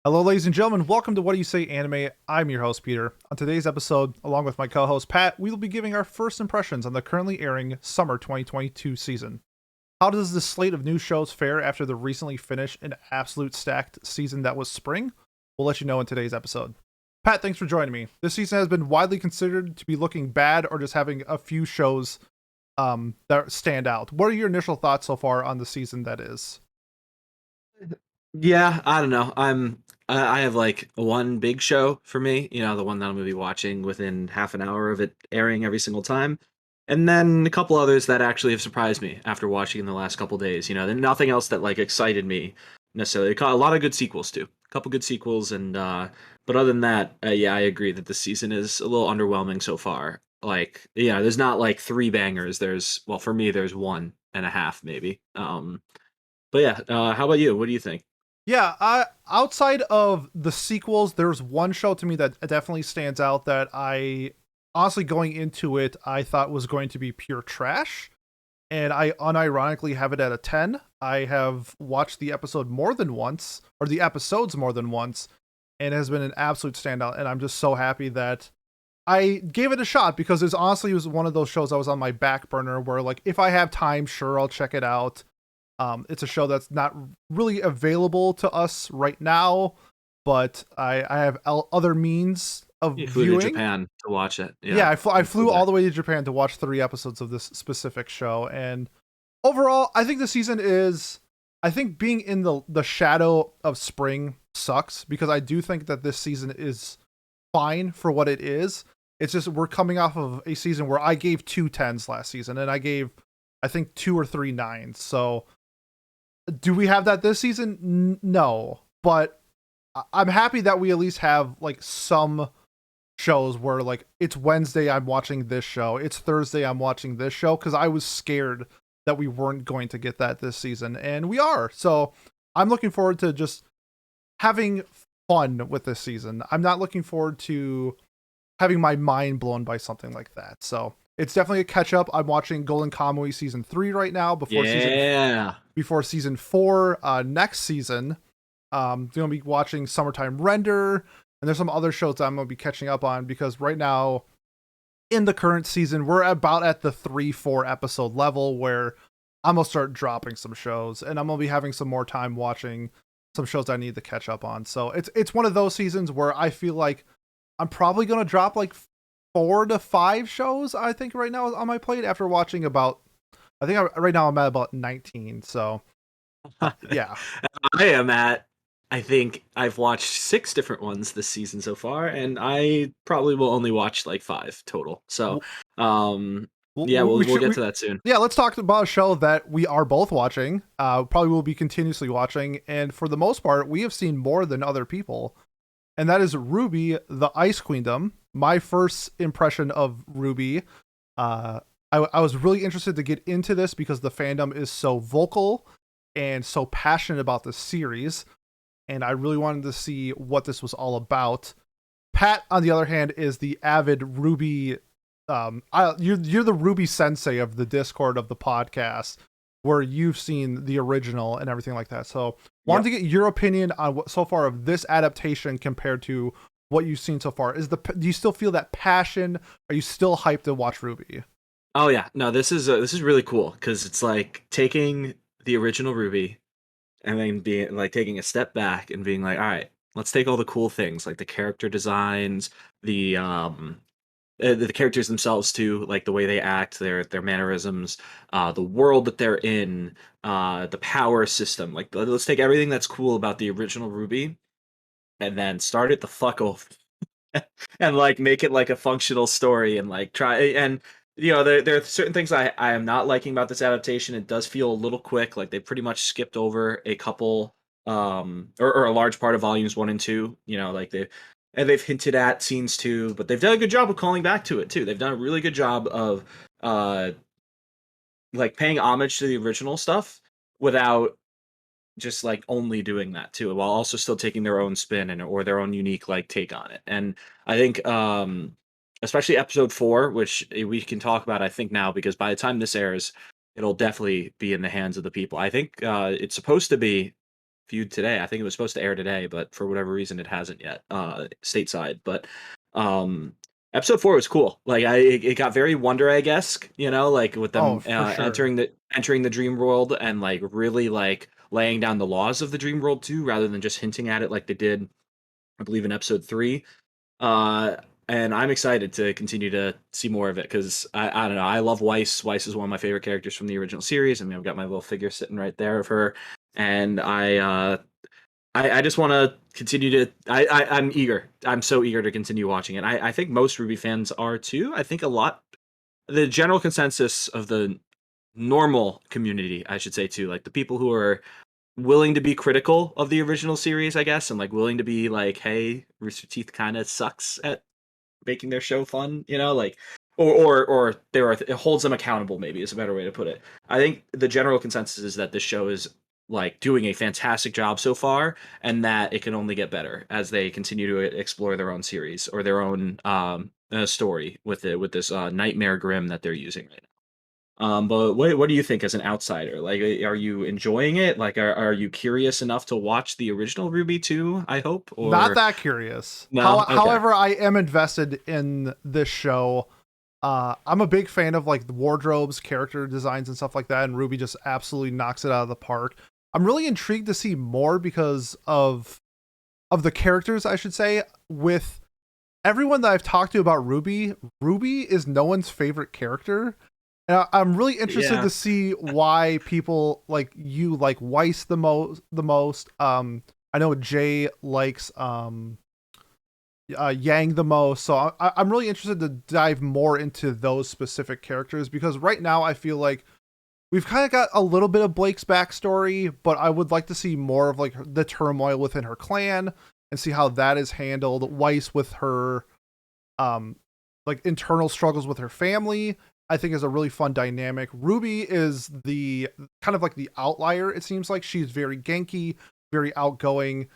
Hello, ladies and gentlemen. Welcome to What Do You Say Anime. I'm your host, Peter. On today's episode, along with my co-host, Pat, we will be giving our first impressions on the currently airing Summer 2022 season. How does this slate of new shows fare after the recently finished and absolute stacked season that was spring? We'll let you know in today's episode. Pat, thanks for joining me. This season has been widely considered to be looking bad or just having a few shows that stand out. What are your initial thoughts so far on the season that is? Yeah, I don't know. I have like one big show for me, the one that I'm gonna be watching within half an hour of it airing every single time. And then a couple others that actually have surprised me after watching in the last couple days. Then nothing else that like excited me necessarily. A lot of good sequels too. A couple good sequels and but other than that, yeah, I agree that this season is a little underwhelming so far. Like, yeah, there's not like three bangers. Well, for me there's one and a half maybe. But yeah, how about you? What do you think? Yeah, outside of the sequels, there's one show to me that definitely stands out that I honestly going into it I thought was going to be pure trash, and I unironically have it at a 10. I have watched the episode more than once, or the episodes more than once, and it has been an absolute standout. And I'm just so happy that I gave it a shot because it was one of those shows I was on my back burner where like if I have time, sure I'll check it out. It's a show that's not really available to us right now, but I have other means of You flew to viewing. Japan to watch it. Yeah, Yeah, I you flew flew there. all the way to Japan to watch 3 episodes of this specific show, and overall, I think the season is. I think being in the shadow of spring sucks because I do think that this season is fine for what it is. It's just we're coming off of a season where I gave 2 10s last season, and I gave I think 2 or 3 9s. So do we have that this season? No, but I'm happy that we at least have like some shows where like it's Wednesday I'm watching this show, it's Thursday I'm watching this show because I was scared that we weren't going to get that this season, and we are. So I'm looking forward to just having fun with this season. I'm not looking forward to having my mind blown by something like that. So it's definitely a catch up. I'm watching Golden Kamuy season 3 right now Yeah. before season 4 next season. Gonna be watching Summertime Render, and there's some other shows that I'm gonna be catching up on because right now in the current season we're about at the 3-4 episode level where I'm gonna start dropping some shows, and I'm gonna be having some more time watching some shows I need to catch up on. So it's one of those seasons where I feel like I'm probably gonna drop like 4 to 5 shows. I think right now on my plate after watching about. Right now I'm at about 19. So yeah, I am at, I think I've watched six different ones this season so far, and I probably will only watch like five total. So, um, yeah, we'll we we'll should. get to that soon. Yeah, let's talk about a show that we are both watching. Probably will be continuously watching, and for the most part, we have seen more than other people, and that is RWBY, the Ice Queendom. My first impression of RWBY. I was really interested to get into this because the fandom is so vocal and so passionate about the series, and I really wanted to see what this was all about. Pat, on the other hand, is the avid RWBY. You're the RWBY sensei of the Discord of the podcast, where you've seen the original and everything like that. So, wanted Yep. to get your opinion on what so far of this adaptation compared to what you've seen so far. Do you still feel that passion? Are you still hyped to watch RWBY? Oh yeah, no, this is really cool because it's like taking the original Ruby and then being like taking a step back and being like, all right, let's take all the cool things like the character designs, the characters themselves too, like the way they act, their mannerisms, the world that they're in, the power system. Like let's take everything that's cool about the original Ruby and then start it the fuck off and like make it like a functional story and like try and there are certain things I am not liking about this adaptation. It does feel a little quick, like they pretty much skipped over a couple or a large part of volumes 1 and 2. Like they've hinted at scenes 2, but they've done a good job of calling back to it too. They've done a really good job of uh like paying homage to the original stuff without just like only doing that too, while also still taking their own spin and or their own unique like take on it. And I think especially episode 4, which we can talk about I think now, because by the time this airs, it'll definitely be in the hands of the people. I think it's supposed to be viewed today. I think it was supposed to air today, but for whatever reason, it hasn't yet, stateside. But um, episode 4 was cool. Like it got very Wonder Egg-esque, you know, like with Oh, them for sure. entering the dream world and like really like laying down the laws of the dream world too, rather than just hinting at it like they did, I believe, in episode 3. Uh, and I'm excited to continue to see more of it because I don't know. I love Weiss. Weiss is one of my favorite characters from the original series. I mean, I've got my little figure sitting right there of her, and I just want to continue to. I'm eager. I'm so eager to continue watching it. I think most RWBY fans are too. I think a lot. The general consensus of the normal community, I should say too, like the people who are willing to be critical of the original series, I guess, and like willing to be like, hey, Rooster Teeth kind of sucks at making their show fun, you know, like or it holds them accountable, maybe is a better way to put it. I think the general consensus is that this show is like doing a fantastic job so far, and that it can only get better as they continue to explore their own series or their own story with it with this nightmare grim that they're using right now. But what do you think as an outsider? Like, are you enjoying it? Like, are you curious enough to watch the original RWBY too? I hope, Not or that curious. no? Okay. However, I am invested in this show. I'm a big fan of like the wardrobes, character designs, and stuff like that, and RWBY just absolutely knocks it out of the park. I'm really intrigued to see more because of the characters, I should say. With everyone that I've talked to about RWBY, RWBY is no one's favorite character. And I'm really interested Yeah. to see why people like you like Weiss the most. The most. I know Jay likes Yang the most. So I'm really interested to dive more into those specific characters because right now I feel like we've kind of got a little bit of Blake's backstory, but I would like to see more of like the turmoil within her clan and see how that is handled. Weiss with her um like internal struggles with her family, I think is a really fun dynamic. RWBY is the kind of like the outlier. It seems like she's very Genki, very outgoing,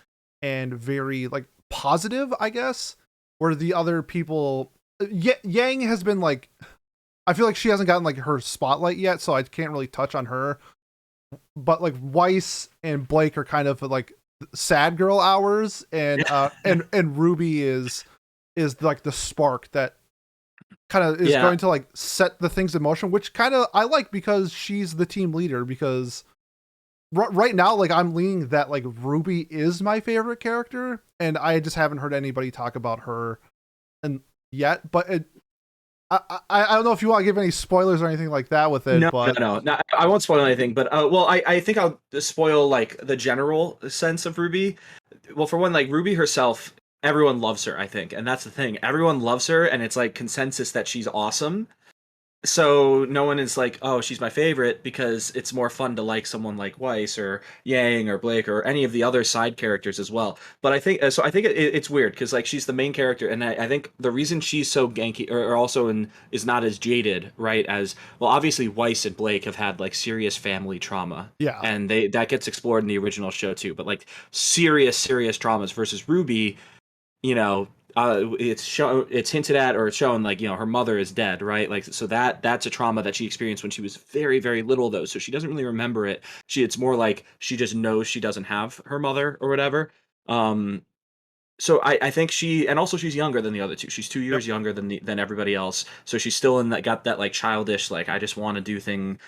and very like positive, I guess. Where the other people, Yang has been like, I feel like she hasn't gotten like her spotlight yet, so I can't really touch on her. But like Weiss and Blake are kind of like sad girl hours, and RWBY is like the spark that kind of is Yeah. going to like set the things in motion, which kind of I like because she's the team leader. Because right now, like I'm leaning that like RWBY is my favorite character, and I just haven't heard anybody talk about her and yet. But I don't know if you want to give any spoilers or anything like that with it, No, no, but no, no. I won't spoil anything, but well, I think I'll spoil like the general sense of RWBY. Well, for one, like RWBY herself, everyone loves her, I think, and that's the thing. Everyone loves her, and it's like consensus that she's awesome. So no one is like, oh, she's my favorite because it's more fun to like someone like Weiss or Yang or Blake or any of the other side characters as well. But I think so. I think it's weird because like she's the main character, and I think the reason she's so Genki or also is not as jaded, right? As well, obviously Weiss and Blake have had like serious family trauma, yeah, and they that gets explored in the original show too. But like serious traumas versus Ruby, you know, it's hinted at or it's shown like, you know, her mother is dead, right? Like so that's a trauma that she experienced when she was very little though, so she doesn't really remember it. It's more like she just knows she doesn't have her mother or whatever. um so I think she, and also she's younger than the other two. She's 2 years yep, younger than everybody else, so she's still in that, got that like childish like I just want to do thing.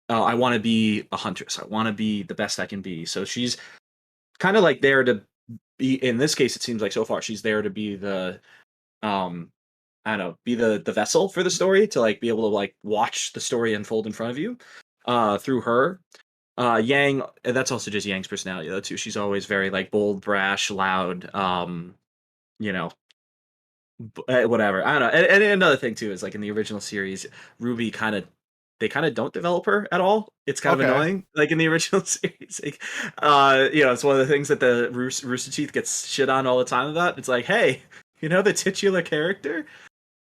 I want to be a huntress, I want to be the best I can be. So she's kind of like there to be, in this case it seems like so far she's there to be the um I don't know, be the vessel for the story, to like be able to like watch the story unfold in front of you through her. Yang, that's also just Yang's personality though too. She's always very like bold, brash, loud, you know, whatever. I don't know. And another thing too is like in the original series, RWBY kind of, they kind of don't develop her at all. It's kind of okay, annoying. Like in the original series, like, you know, it's one of the things that the Rooster Teeth gets shit on all the time about. It's like, hey, you know, the titular character,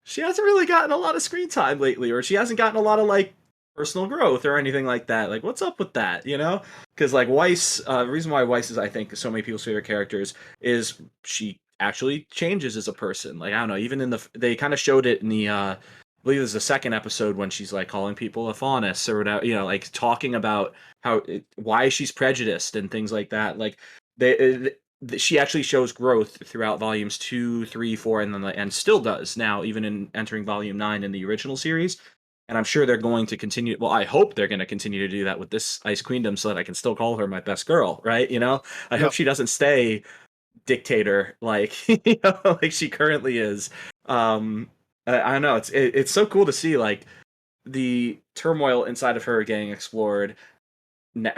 she hasn't really gotten a lot of screen time lately, or she hasn't gotten a lot of like personal growth or anything like that. Like, what's up with that? You know, because like Weiss, the reason why Weiss is, I think, so many people's favorite characters is she actually changes as a person. Like, I don't know, even in the, they kind of showed it in the believe there's a second episode when she's like calling people a faunus or whatever, you know, like talking about why she's prejudiced and things like that. Like she actually shows growth throughout volumes 2, 3, 4, and then and still does now, even in entering volume 9 in the original series. And I'm sure they're going to continue. Well, I hope they're going to continue to do that with this Ice Queendom, so that I can still call her my best girl, right? You know, I hope Yep. she doesn't stay dictator like you know, like she currently is. I don't know. It's so cool to see like the turmoil inside of her getting explored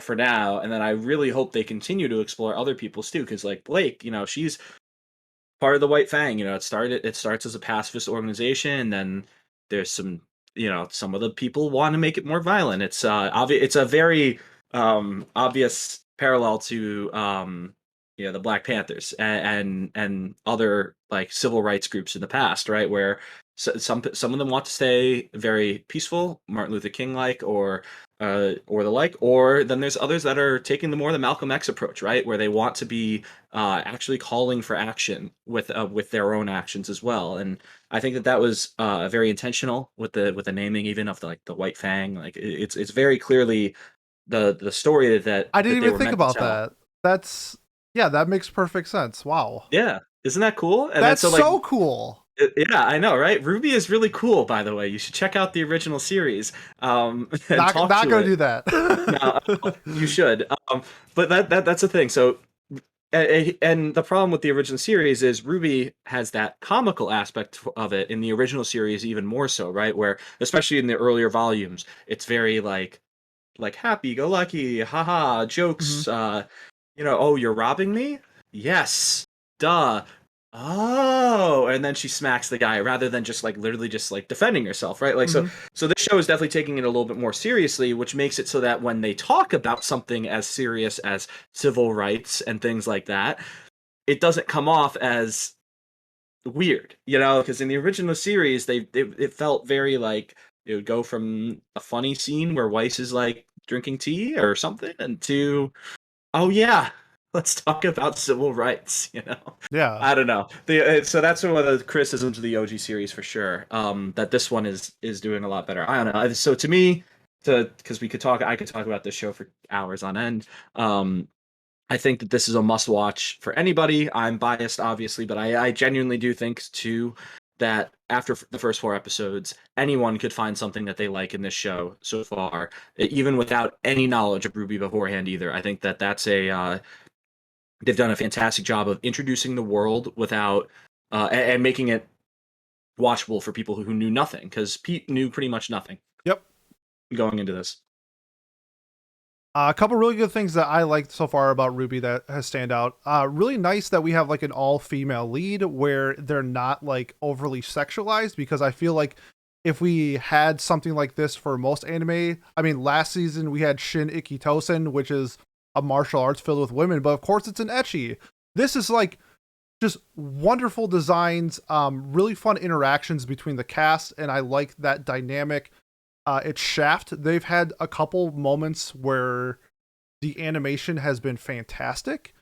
for now, and then I really hope they continue to explore other people's too, because like Blake, you know, she's part of the White Fang. You know, it starts as a pacifist organization, and then there's some, you know, some of the people want to make it more violent. It's obvious. It's a very obvious parallel to you know, the Black Panthers and other like civil rights groups in the past, right? Where some of them want to stay very peaceful, Martin Luther King like, or the like, or then there's others that are taking the Malcolm X approach, right, where they want to be actually calling for action with their own actions as well. And I think that was very intentional with the naming even of the White Fang. Like it's very clearly the story I didn't that they even were think meant to about tell. that. That's yeah, that makes perfect sense. Wow. Yeah, isn't that cool? And then That's so like so cool. yeah, I know, right? RWBY is really cool, by the way. You should check out the original series and talk Not to gonna it. do that. No, you should. But that's the thing. So, and the problem with the original series is RWBY has that comical aspect of it in the original series even more so, right? Where especially in the earlier volumes, it's very like happy go lucky, haha, Mhm. jokes. You know, oh, you're robbing me? Yes, duh. Oh, and then she smacks the guy rather than just like literally just like defending herself, right? Like Mhm. so this show is definitely taking it a little bit more seriously, which makes it so that when they talk about something as serious as civil rights and things like that, it doesn't come off as weird, you know, because in the original series it felt very like it would go from a funny scene where Weiss is like drinking tea or something and to, oh yeah, let's talk about civil rights. You know, Yeah. I don't know. So that's one of the criticisms of the OG series for sure. That this one is doing a lot better. I don't know. So to me, because I could talk about this show for hours on end. I think that this is a must watch for anybody. I'm biased, obviously, but I genuinely do think too that after the first 4 episodes, anyone could find something that they like in this show so far, even without any knowledge of RWBY beforehand. Either I think that that's a they've done a fantastic job of introducing the world without and making it watchable for people who knew nothing, because Pete knew pretty much nothing Yep. going into this. A couple really good things that I liked so far about RWBY that has stand out. Really nice that we have like an all-female lead where they're not like overly sexualized, because I feel like if we had something like this for most anime, I mean, last season we had Shin Ikitosen, which is a martial arts filled with women, but of course it's an ecchi. This is like just wonderful designs, really fun interactions between the cast, and I like that dynamic. It's Shaft. They've had a couple moments where the animation has been fantastic,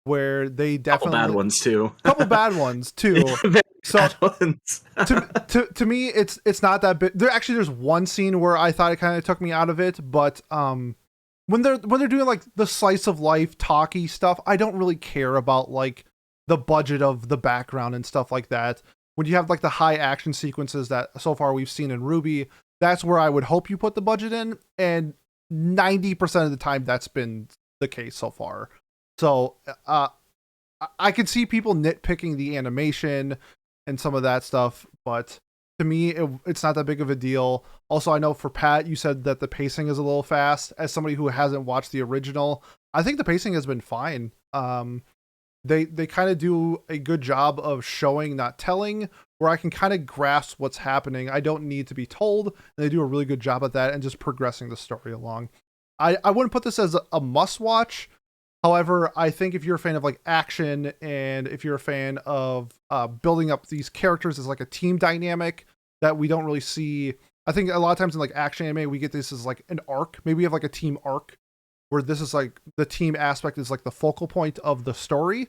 where they Couple bad definitely ones too. couple bad ones too. Very So bad ones. to me, it's not that big. There's one scene where I thought it kind of took me out of it, but when they're doing like the slice of life talky stuff, I don't really care about like the budget of the background and stuff like that. When you have like the high action sequences that so far we've seen in RWBY, that's where I would hope you put the budget in, and 90% of the time that's been the case so far. So I could see people nitpicking the animation and some of that stuff, but to me, it's not that big of a deal. Also, I know for Pat, you said that the pacing is a little fast. As somebody who hasn't watched the original, I think the pacing has been fine. They kind of do a good job of showing, not telling, where I can kind of grasp what's happening. I don't need to be told. And they do a really good job at that and just progressing the story along. I wouldn't put this as a must watch. However, I think if you're a fan of like action, and if you're a fan of building up these characters as like a team dynamic that we don't really see, I think a lot of times in like action anime, we get this as like an arc. Maybe we have like a team arc where this is like the team aspect is like the focal point of the story.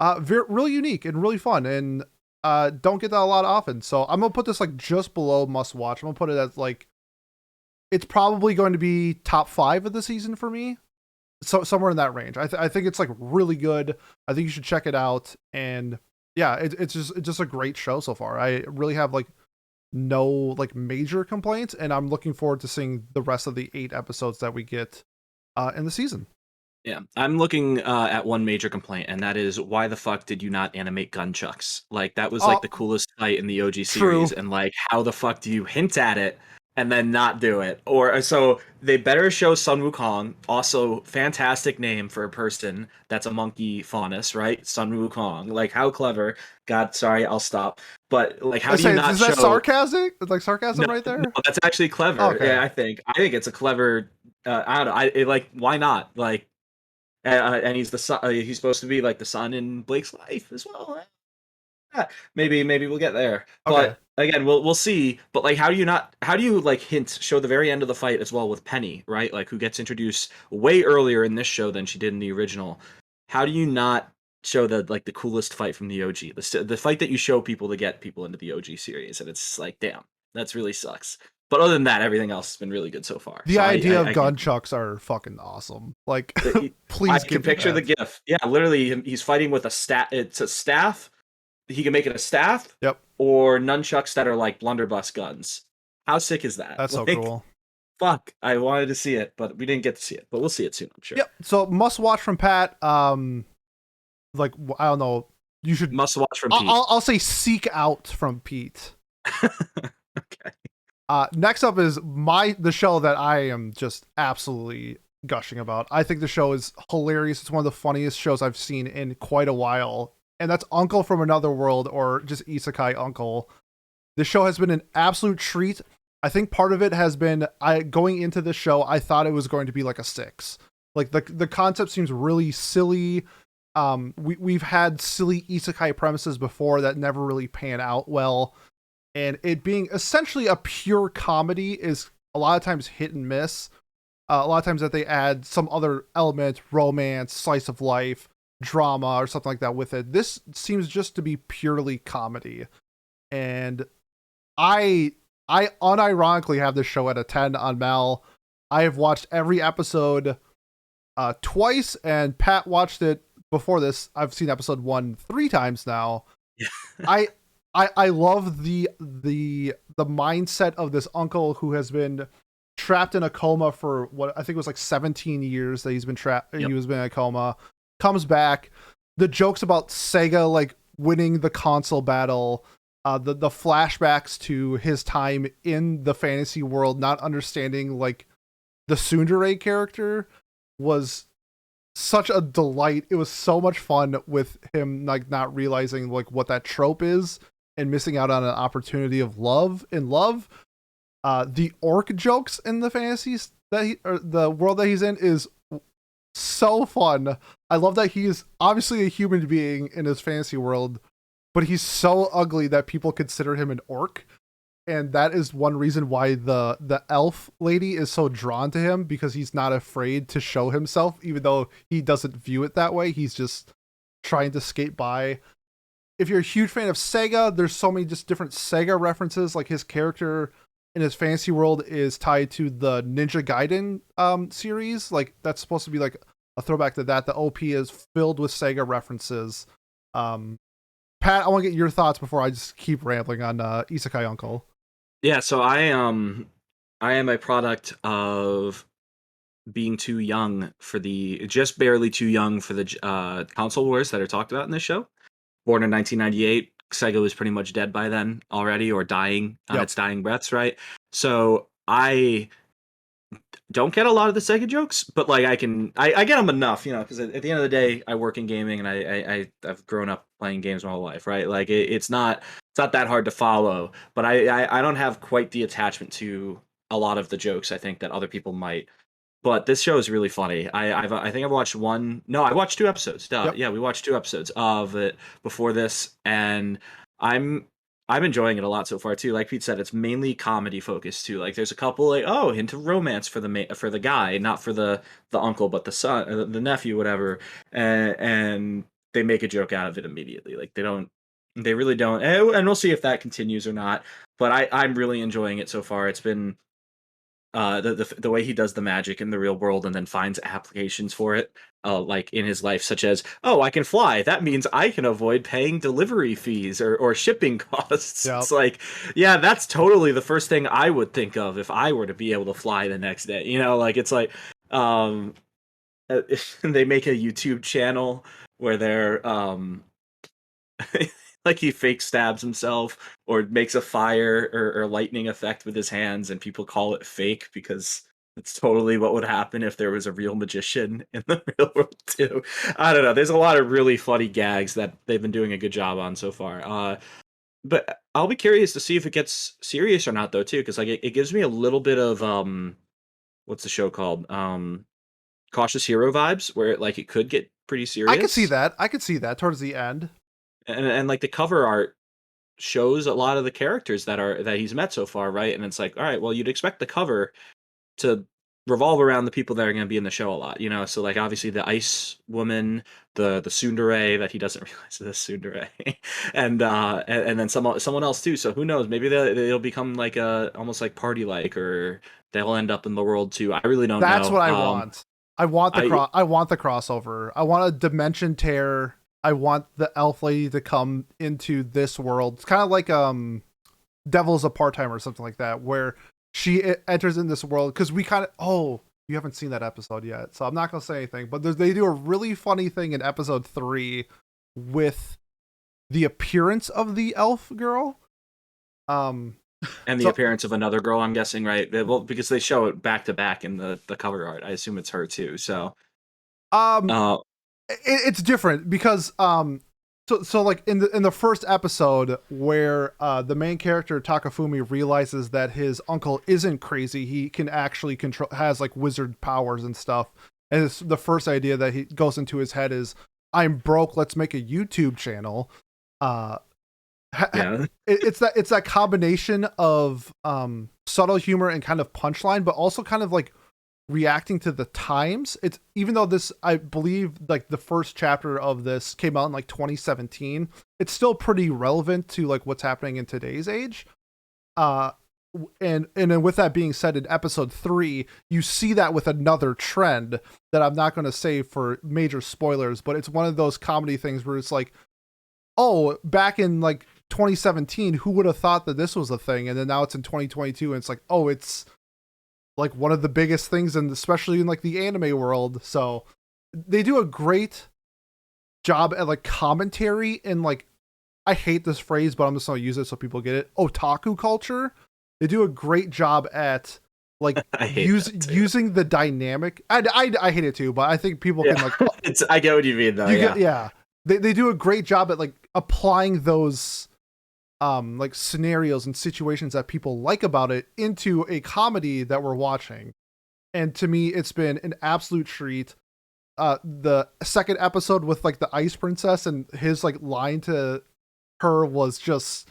Really unique and really fun. And don't get that a lot often. So I'm gonna put this like just below must watch. I'm gonna put it as like it's probably going to be top 5 of the season for me. So somewhere in that range. I think it's like really good. I think you should check it out. And yeah, it's just a great show so far. I really have like no like major complaints, and I'm looking forward to seeing the rest of the 8 episodes that we get in the season. Yeah, I'm looking at one major complaint, and that is why the fuck did you not animate gunchucks? Like that was like Oh, the coolest fight in the OG series, true. and like how the fuck do you hint at it and then not do it? Or so they better show Sun Wukong. Also, fantastic name for a person that's a monkey faunus, right? Sun Wukong. Like how clever. God, sorry, I'll stop. But like, how I do you say, not is that show? sarcasm? Like No, sarcasm right no, there? that's actually clever. Okay. Yeah, I think it's a clever. I don't know. Like why not? Like and he's the son. He's supposed to be like the son in Blake's life as well. Maybe we'll get there. Okay. But again, we'll see. But like, how do you not? How do you like hint show the very end of the fight as well with Penny, right? Like, who gets introduced way earlier in this show than she did in the original. How do you not show the coolest fight from the OG, the fight that you show people to get people into the OG series? And it's like, damn, that's really sucks. But other than that, everything else has been really good so far. The So idea of I can't. gunchucks are fucking awesome. Like, I please can give me picture the that. gif. Yeah, literally, he's fighting with a staff. It's a staff. He can make it a staff Yep. or nunchucks that are like blunderbuss guns. How sick is that? That's so Like, cool. fuck. I wanted to see it, but we didn't get to see it. But we'll see it soon, I'm sure. Yep. So must watch from Pat. Like I don't know. You should. Must watch from I'll Pete. I'll say seek out from Pete. Okay. Next up is the show that I am just absolutely gushing about. I think the show is hilarious. It's one of the funniest shows I've seen in quite a while, and that's Uncle from Another World, or just Isekai Uncle. This show has been an absolute treat. I think part of it has been I going into the show, I thought it was going to be like a 6. Like the concept seems really silly. We've had silly isekai premises before that never really pan out well, and it being essentially a pure comedy is a lot of times hit and miss. A lot of times that they add some other element, romance, slice of life, drama, or something like that with it. This seems just to be purely comedy, and I I unironically have this show at a 10 on Mal. I have watched every episode twice, and Pat watched it before this. I've seen episode 1 3 times now. Yeah. I I love the mindset of this uncle who has been trapped in a coma for what I think was like 17 years that he's been trapped. Yep. He was been in a coma, comes back. The jokes about Sega like winning the console battle, the flashbacks to his time in the fantasy world, not understanding like the tsundere character was such a delight. It was so much fun with him like not realizing like what that trope is and missing out on an opportunity of love in love. The orc jokes in the fantasies that he or the world that he's in is so fun. I love that he's obviously a human being in his fantasy world, but he's so ugly that people consider him an orc. And that is one reason why the elf lady is so drawn to him, because he's not afraid to show himself, even though he doesn't view it that way. He's just trying to skate by. If you're a huge fan of Sega, there's so many just different Sega references. Like his character in his fantasy world is tied to the Ninja Gaiden series. Like that's supposed to be like a throwback to that. The OP is filled with Sega references. Pat, I want to get your thoughts before I just keep rambling on Isekai Uncle. Yeah, so I am a product of being too young for the just barely too young for the console wars that are talked about in this show. Born in 1998, Sega was pretty much dead by then already, or dying on Yep. its dying breaths, right? So I don't get a lot of the Sega jokes, but like I get them enough, because at the end of the day, I work in gaming and I've grown up playing games my whole life, right? Like it's not that hard to follow, but I don't have quite the attachment to a lot of the jokes I think that other people might. But this show is really funny. I think I've watched one. No, I watched 2 episodes. Duh. Yep. Yeah, we watched 2 episodes of it before this, and I'm I'm enjoying it a lot so far too. Like Pete said, it's mainly comedy focused too. Like there's a couple like hint of romance for for the guy, not for the uncle, but the son, the nephew, whatever, and they make a joke out of it immediately. Like they don't. They really don't, and we'll see if that continues or not. But I'm really enjoying it so far. It's been the way he does the magic in the real world and then finds applications for it, like in his life, such as, oh, I can fly. That means I can avoid paying delivery fees or shipping costs. Yep. It's like, yeah, that's totally the first thing I would think of if I were to be able to fly the next day. You know, like it's like, um, they make a YouTube channel where they're like he fake stabs himself or makes a fire or lightning effect with his hands, and people call it fake because it's totally what would happen if there was a real magician in the real world too. I don't know. There's a lot of really funny gags that they've been doing a good job on so far. But I'll be curious to see if it gets serious or not though too, because like it gives me a little bit of what's the show called? Cautious Hero vibes, where like it could get pretty I could see serious. that. I could see that towards the end. And like the cover art shows a lot of the characters that he's met so far, right? And it's like, all right, well, you'd expect the cover to revolve around the people that are going to be in the show a lot, you know. So like obviously the Ice Woman, the tsundere that he doesn't realize is a tsundere, and then someone else too. So who knows? Maybe they'll become like a almost like party like, or they'll end up in the world too. I really don't That's know. what I want. I want the I I want the crossover. I want a dimension tear. I want the elf lady to come into this world. It's kind of like Devil's a part-time or something like that, where she enters in this world because we kind of you haven't seen that episode yet, so I'm not gonna say anything. But they do a really funny thing in episode 3 with the appearance of the elf girl. and the So appearance of another girl, I'm guessing, right? Well, because they show it back to back in the cover art. I assume it's her too. So, um, uh, it's different because so like in the first episode where the main character Takafumi realizes that his uncle isn't crazy, he can actually control, has like wizard powers and stuff, and it's the first idea that he goes into his head is, I'm broke, let's make a YouTube channel. uh yeah, it's that combination of subtle humor and kind of punchline, but also kind of like reacting to the times. It's, even though this, I believe like the first chapter of this came out in like 2017, it's still pretty relevant to like what's happening in today's age. uh and then with that being said, in episode 3 you see that with another trend that I'm not going to say for major spoilers, but it's one of those comedy things where it's like, oh, back in like 2017 who would have thought that this was a thing, and then now it's in 2022 and it's like, oh, it's like one of the biggest things, and especially in like the anime world. So they do a great job at like commentary and like, I hate this phrase, but I'm just gonna use it so people get it, otaku culture. They do a great job at like I hate that too. using the dynamic. I hate it too, but I think people can Yeah, like it's I get what you mean though. you get, Yeah, yeah. They do a great job at like applying those like scenarios and situations that people like about it into a comedy that we're watching. And to me it's been an absolute treat. The second episode with like the ice princess and his like line to her was just,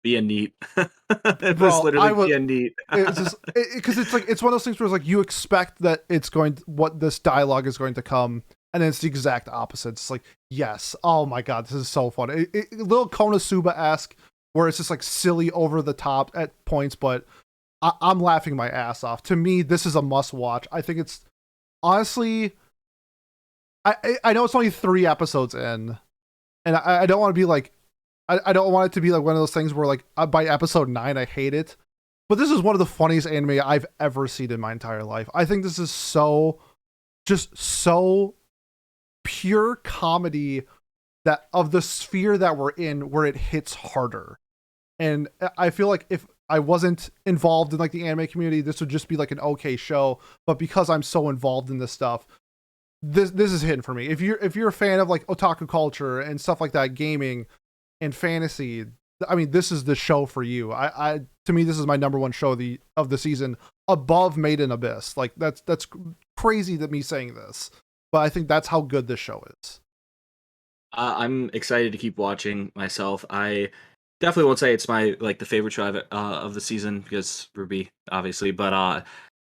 being neat. It was bro, I literally was, being neat. it's just because it's like, it's one of those things where it's like you expect that it's going to, what this dialogue is going to come, and then it's the exact opposite. It's like, yes, oh my god, this is so fun. A little Konosuba-esque, where it's just like silly, over the top at points, but I'm laughing my ass off. To me, this is a must watch. I think it's, honestly, I know it's only 3 episodes in, and I don't want to be like, I don't want it to be like one of those things where like by episode 9 I hate it. But this is one of the funniest anime I've ever seen in my entire life. I think this is so, just so pure comedy, that of the sphere that we're in, where it hits harder. And I feel like if I wasn't involved in like the anime community, this would just be like an okay show. But because I'm so involved in this stuff, this is hidden for me. If you're a fan of like otaku culture and stuff like that, gaming and fantasy, I mean, this is the show for you. I to me, this is my number one show of the season, above Made in Abyss. Like that's crazy that me saying this, but I think that's how good this show is. I'm excited to keep watching myself. I definitely won't say it's my like the favorite show of the season because RWBY, obviously, but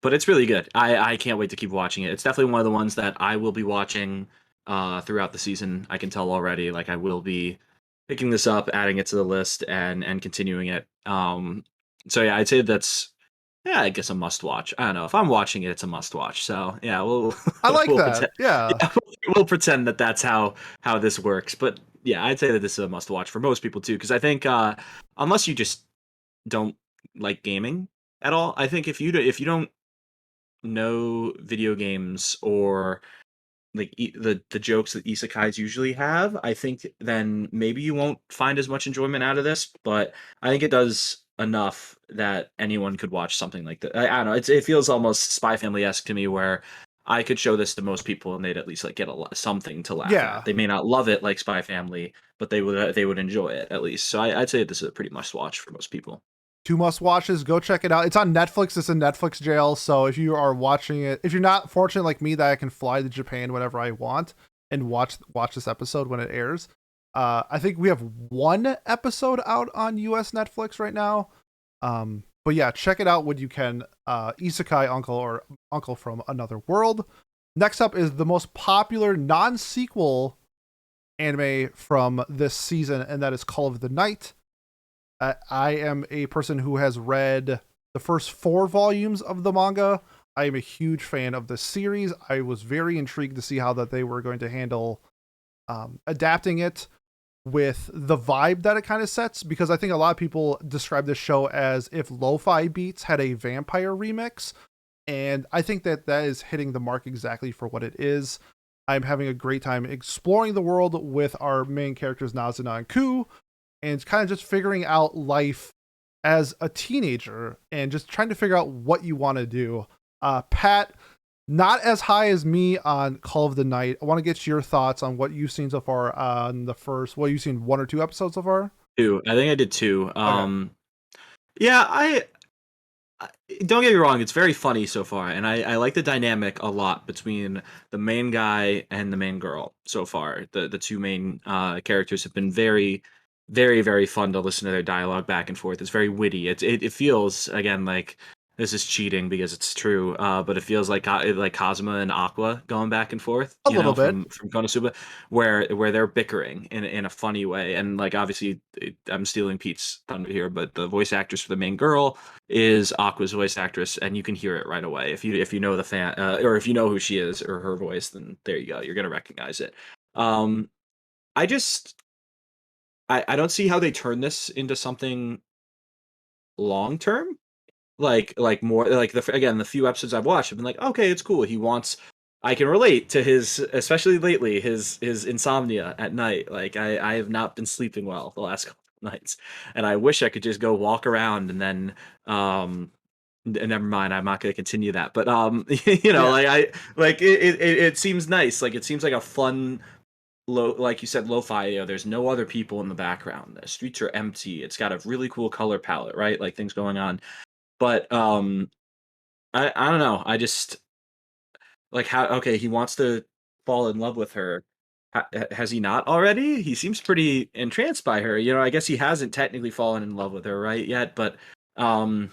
it's really good. I can't wait to keep watching it. It's definitely one of the ones that I will be watching throughout the season. I can tell already. Like I will be picking this up, adding it to the list, and continuing it. So yeah, I'd say that's yeah, I guess a must watch. I don't know if I'm watching it, it's a must watch. So yeah, we'll I like we'll that. pretend, Yeah. yeah, we'll pretend that that's how this works. But yeah, I'd say that this is a must watch for most people too, because I think unless you just don't like gaming at all, I think if you don't know video games or like the jokes that isekais usually have, I think then maybe you won't find as much enjoyment out of this. But I think it does enough that anyone could watch something like that. I don't know. It feels almost Spy Family esque to me, where I could show this to most people and they'd at least like get something to laugh at. Yeah. They may not love it like Spy Family, but they would enjoy it at least. So I'd say this is a pretty must watch for most people. Two must watches. Go check it out. It's on Netflix. It's in Netflix jail. So if you are watching it, if you're not fortunate like me that I can fly to Japan whenever I want and watch this episode when it airs, I think we have one episode out on US Netflix right now. But yeah, check it out when you can. Isekai Uncle or Uncle from Another World. Next up is the most popular non-sequel anime from this season, and that is Call of the Night. I am a person who has read the first 4 volumes of the manga. I am a huge fan of the series. I was very intrigued to see how that they were going to handle adapting it with the vibe that it kind of sets, because I think a lot of people describe this show as if Lo-Fi Beats had a vampire remix, and I think that that is hitting the mark exactly for what it is. I'm having a great time exploring the world with our main characters Nazuna and Ku, and kind of just figuring out life as a teenager and just trying to figure out what you want to do. Pat, not as high as me on Call of the Night. I want to get your thoughts on what you've seen so far on the first. What you've seen 1 or 2 episodes so far? Two. I think I did two. Okay, Yeah, I don't get me wrong, it's very funny so far, and I like the dynamic a lot between the main guy and the main girl so far. The two main characters have been very, very, very fun to listen to their dialogue back and forth. It's very witty. It feels again like this is cheating because it's true, but it feels like Kazuma and Aqua going back and forth, a little bit. from Konosuba, where they're bickering in a funny way, and like obviously I'm stealing Pete's thunder here, but the voice actress for the main girl is Aqua's voice actress, and you can hear it right away if you know the fan or if you know who she is or her voice. Then there you go, you're gonna recognize it. Um, I just I don't see how they turn this into something long term. Like more like the few episodes I've watched, I've been like, okay, it's cool. He wants. I can relate to his, especially lately, his insomnia at night. Like I have not been sleeping well the last couple of nights, and I wish I could just go walk around and then never mind, I'm not going to continue that. But Yeah. like it seems nice. Like it seems like a fun like you said, lo-fi. There's no other people in the background. The streets are empty. It's got a really cool color palette, right? Like things going on. But I don't know. I just like how okay, he wants to fall in love with her. Has he not already? He seems pretty entranced by her. I guess he hasn't technically fallen in love with her right yet, but um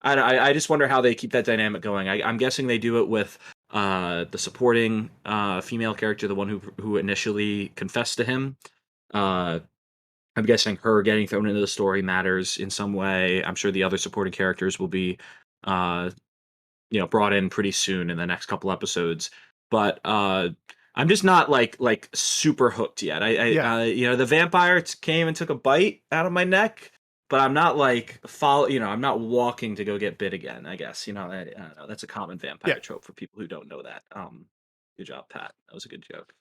I just wonder how they keep that dynamic going. I'm guessing they do it with the supporting female character, the one who initially confessed to him. Uh, I'm guessing her getting thrown into the story matters in some way. I'm sure the other supporting characters will be uh, brought in pretty soon in the next couple episodes. But I'm just not like super hooked yet. Yeah. The vampire came and took a bite out of my neck, but I'm not like follow. I'm not walking to go get bit again. I guess I don't know. That's a common Yeah. vampire trope for people who don't know that. Good job, Pat. That was a good joke.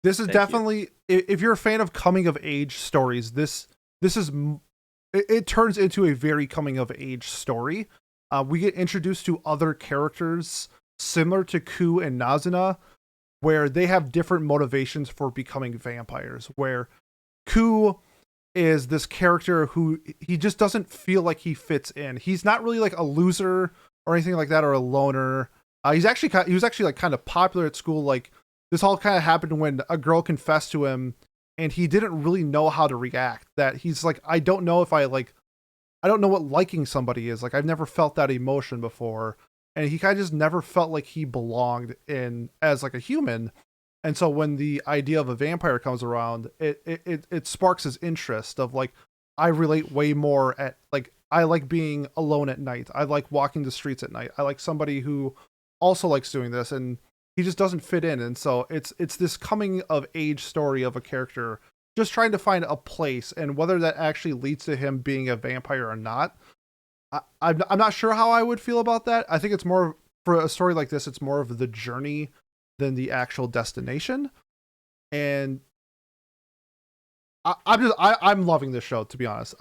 This is Thank you. definitely, if you're a fan of coming of age stories, this is it turns into a very coming of age story. We get introduced to other characters similar to Ku and Nazuna, where they have different motivations for becoming vampires. Where Ku is this character who he just doesn't feel like he fits in. He's not really like a loser or anything like that, or a loner. He was actually like kind of popular at school. Like this all kind of happened when a girl confessed to him, and he didn't really know how to react. That he's like, I don't know if I don't know what liking somebody is. Like I've never felt that emotion before, and he kind of just never felt like he belonged in as like a human. And so when the idea of a vampire comes around, it sparks his interest of like, I relate way more at like, I like being alone at night. I like walking the streets at night. I like somebody who also likes doing this, and he just doesn't fit in. And so it's this coming of age story of a character just trying to find a place, and whether that actually leads to him being a vampire or not, I'm not sure how I would feel about that. I think it's more, for a story like this, it's more of the journey than the actual destination. And I'm loving this show, to be honest.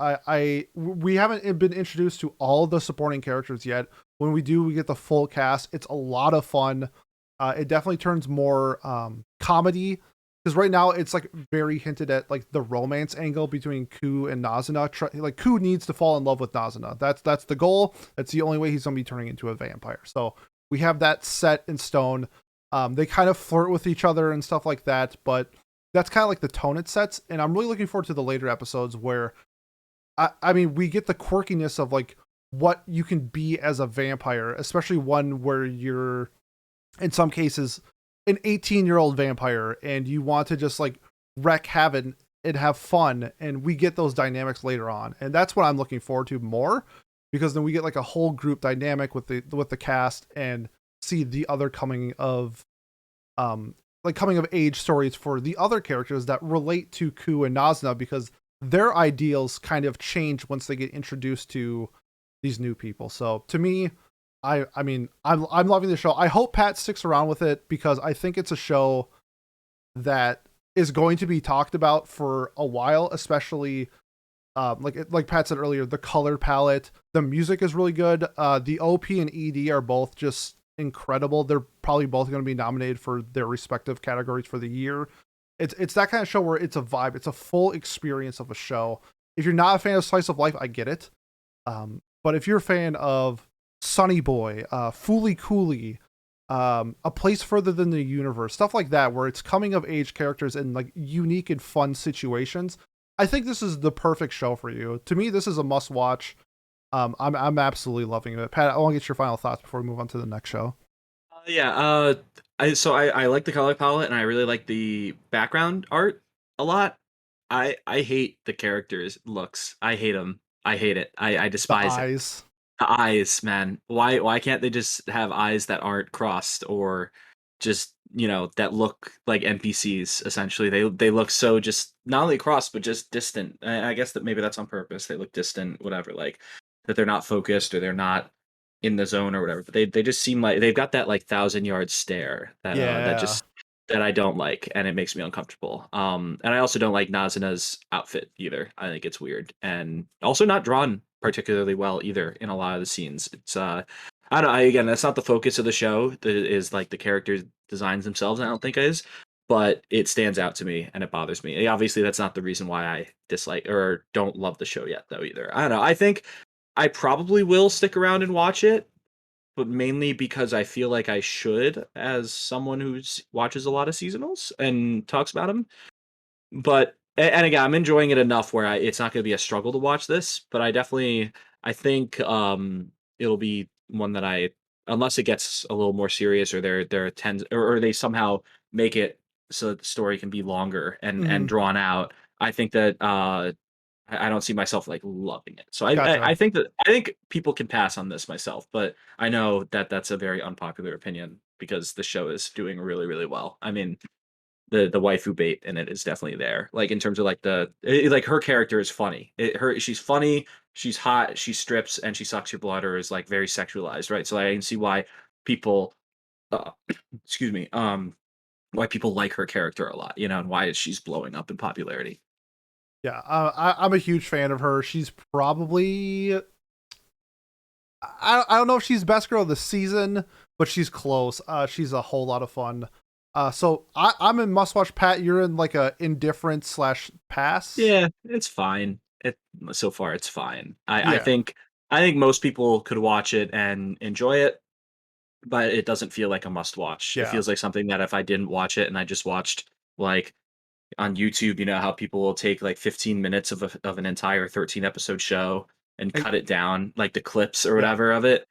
We haven't been introduced to all the supporting characters yet. When we do, we get the full cast. It's a lot of fun. It definitely turns more comedy, because right now it's like very hinted at like the romance angle between Ku and Nazuna. Like Ku needs to fall in love with Nazuna. That's the goal. That's the only way he's gonna be turning into a vampire. So we have that set in stone. They kind of flirt with each other and stuff like that, but that's kind of like the tone it sets. And I'm really looking forward to the later episodes where, I mean, we get the quirkiness of like what you can be as a vampire, especially one where you're, in some cases, an 18-year-old vampire and you want to just like wreak havoc and have fun. And we get those dynamics later on. And that's what I'm looking forward to more, because then we get like a whole group dynamic with the cast, and see the other coming of coming of age stories for the other characters that relate to Ku and Nazna, because their ideals kind of change once they get introduced to these new people. So to me, I mean, I'm loving the show. I hope Pat sticks around with it, because I think it's a show that is going to be talked about for a while, especially like Pat said earlier, the color palette, the music is really good. The OP and ED are both just incredible. They're probably both going to be nominated for their respective categories for the year. It's that kind of show where it's a vibe. It's a full experience of a show. If you're not a fan of slice of life, I get it. But if you're a fan of Sunny Boy, Fooly Cooley, A Place Further Than the Universe, stuff like that, where it's coming of age characters in like unique and fun situations, I think this is the perfect show for you. To me, this is a must watch. I'm absolutely loving it. Pat, I want to get your final thoughts before we move on to the next show. Yeah, I like the color palette and I really like the background art a lot. I hate the characters' looks. I hate them. I hate it. I The despise it. eyes. The eyes, man. Why can't they just have eyes that aren't crossed, or just, that look like NPCs essentially. They look so just not only crossed but just distant. I guess that maybe that's on purpose. They look distant, whatever, like that they're not focused or they're not in the zone or whatever. But they just seem like they've got that like 1,000 yard stare that Yeah. just that I don't like, and it makes me uncomfortable. And I also don't like Nazuna's outfit either. I think it's weird and also not drawn particularly well either in a lot of the scenes. It's I don't know. Again, that's not the focus of the show. That is like the character designs themselves. I don't think it is, but it stands out to me and it bothers me. Obviously, that's not the reason why I dislike or don't love the show yet, though. Either I don't know. I think I probably will stick around and watch it, but mainly because I feel like I should, as someone who watches a lot of seasonals and talks about them. But and again, I'm enjoying it enough where it's not going to be a struggle to watch this. But I think it'll be one that unless it gets a little more serious, or they're tends or they somehow make it so that the story can be longer and Hmm. drawn out. I think that I don't see myself like loving it. So Gotcha. I think people can pass on this myself, but I know that that's a very unpopular opinion because the show is doing really really well. I mean, the waifu bait in it is definitely there. Like in terms of like like her character is funny. She's funny, she's hot, she strips and she sucks your blood, or is like very sexualized, right? So I can see why people uh, excuse me, why people like her character a lot, and why she's blowing up in popularity. Yeah, I'm a huge fan of her. She's probably, I don't know if she's best girl of the season, but she's close. She's a whole lot of fun. So I'm in must watch. Pat, you're in like a indifferent slash pass. Yeah, it's fine. So far it's fine. Yeah, I think most people could watch it and enjoy it, but it doesn't feel like a must watch. It yeah, feels like something that if I didn't watch it and I just watched like on YouTube, how people will take like 15 minutes of an entire 13 episode show and and cut it down, like the clips or yeah. whatever of it.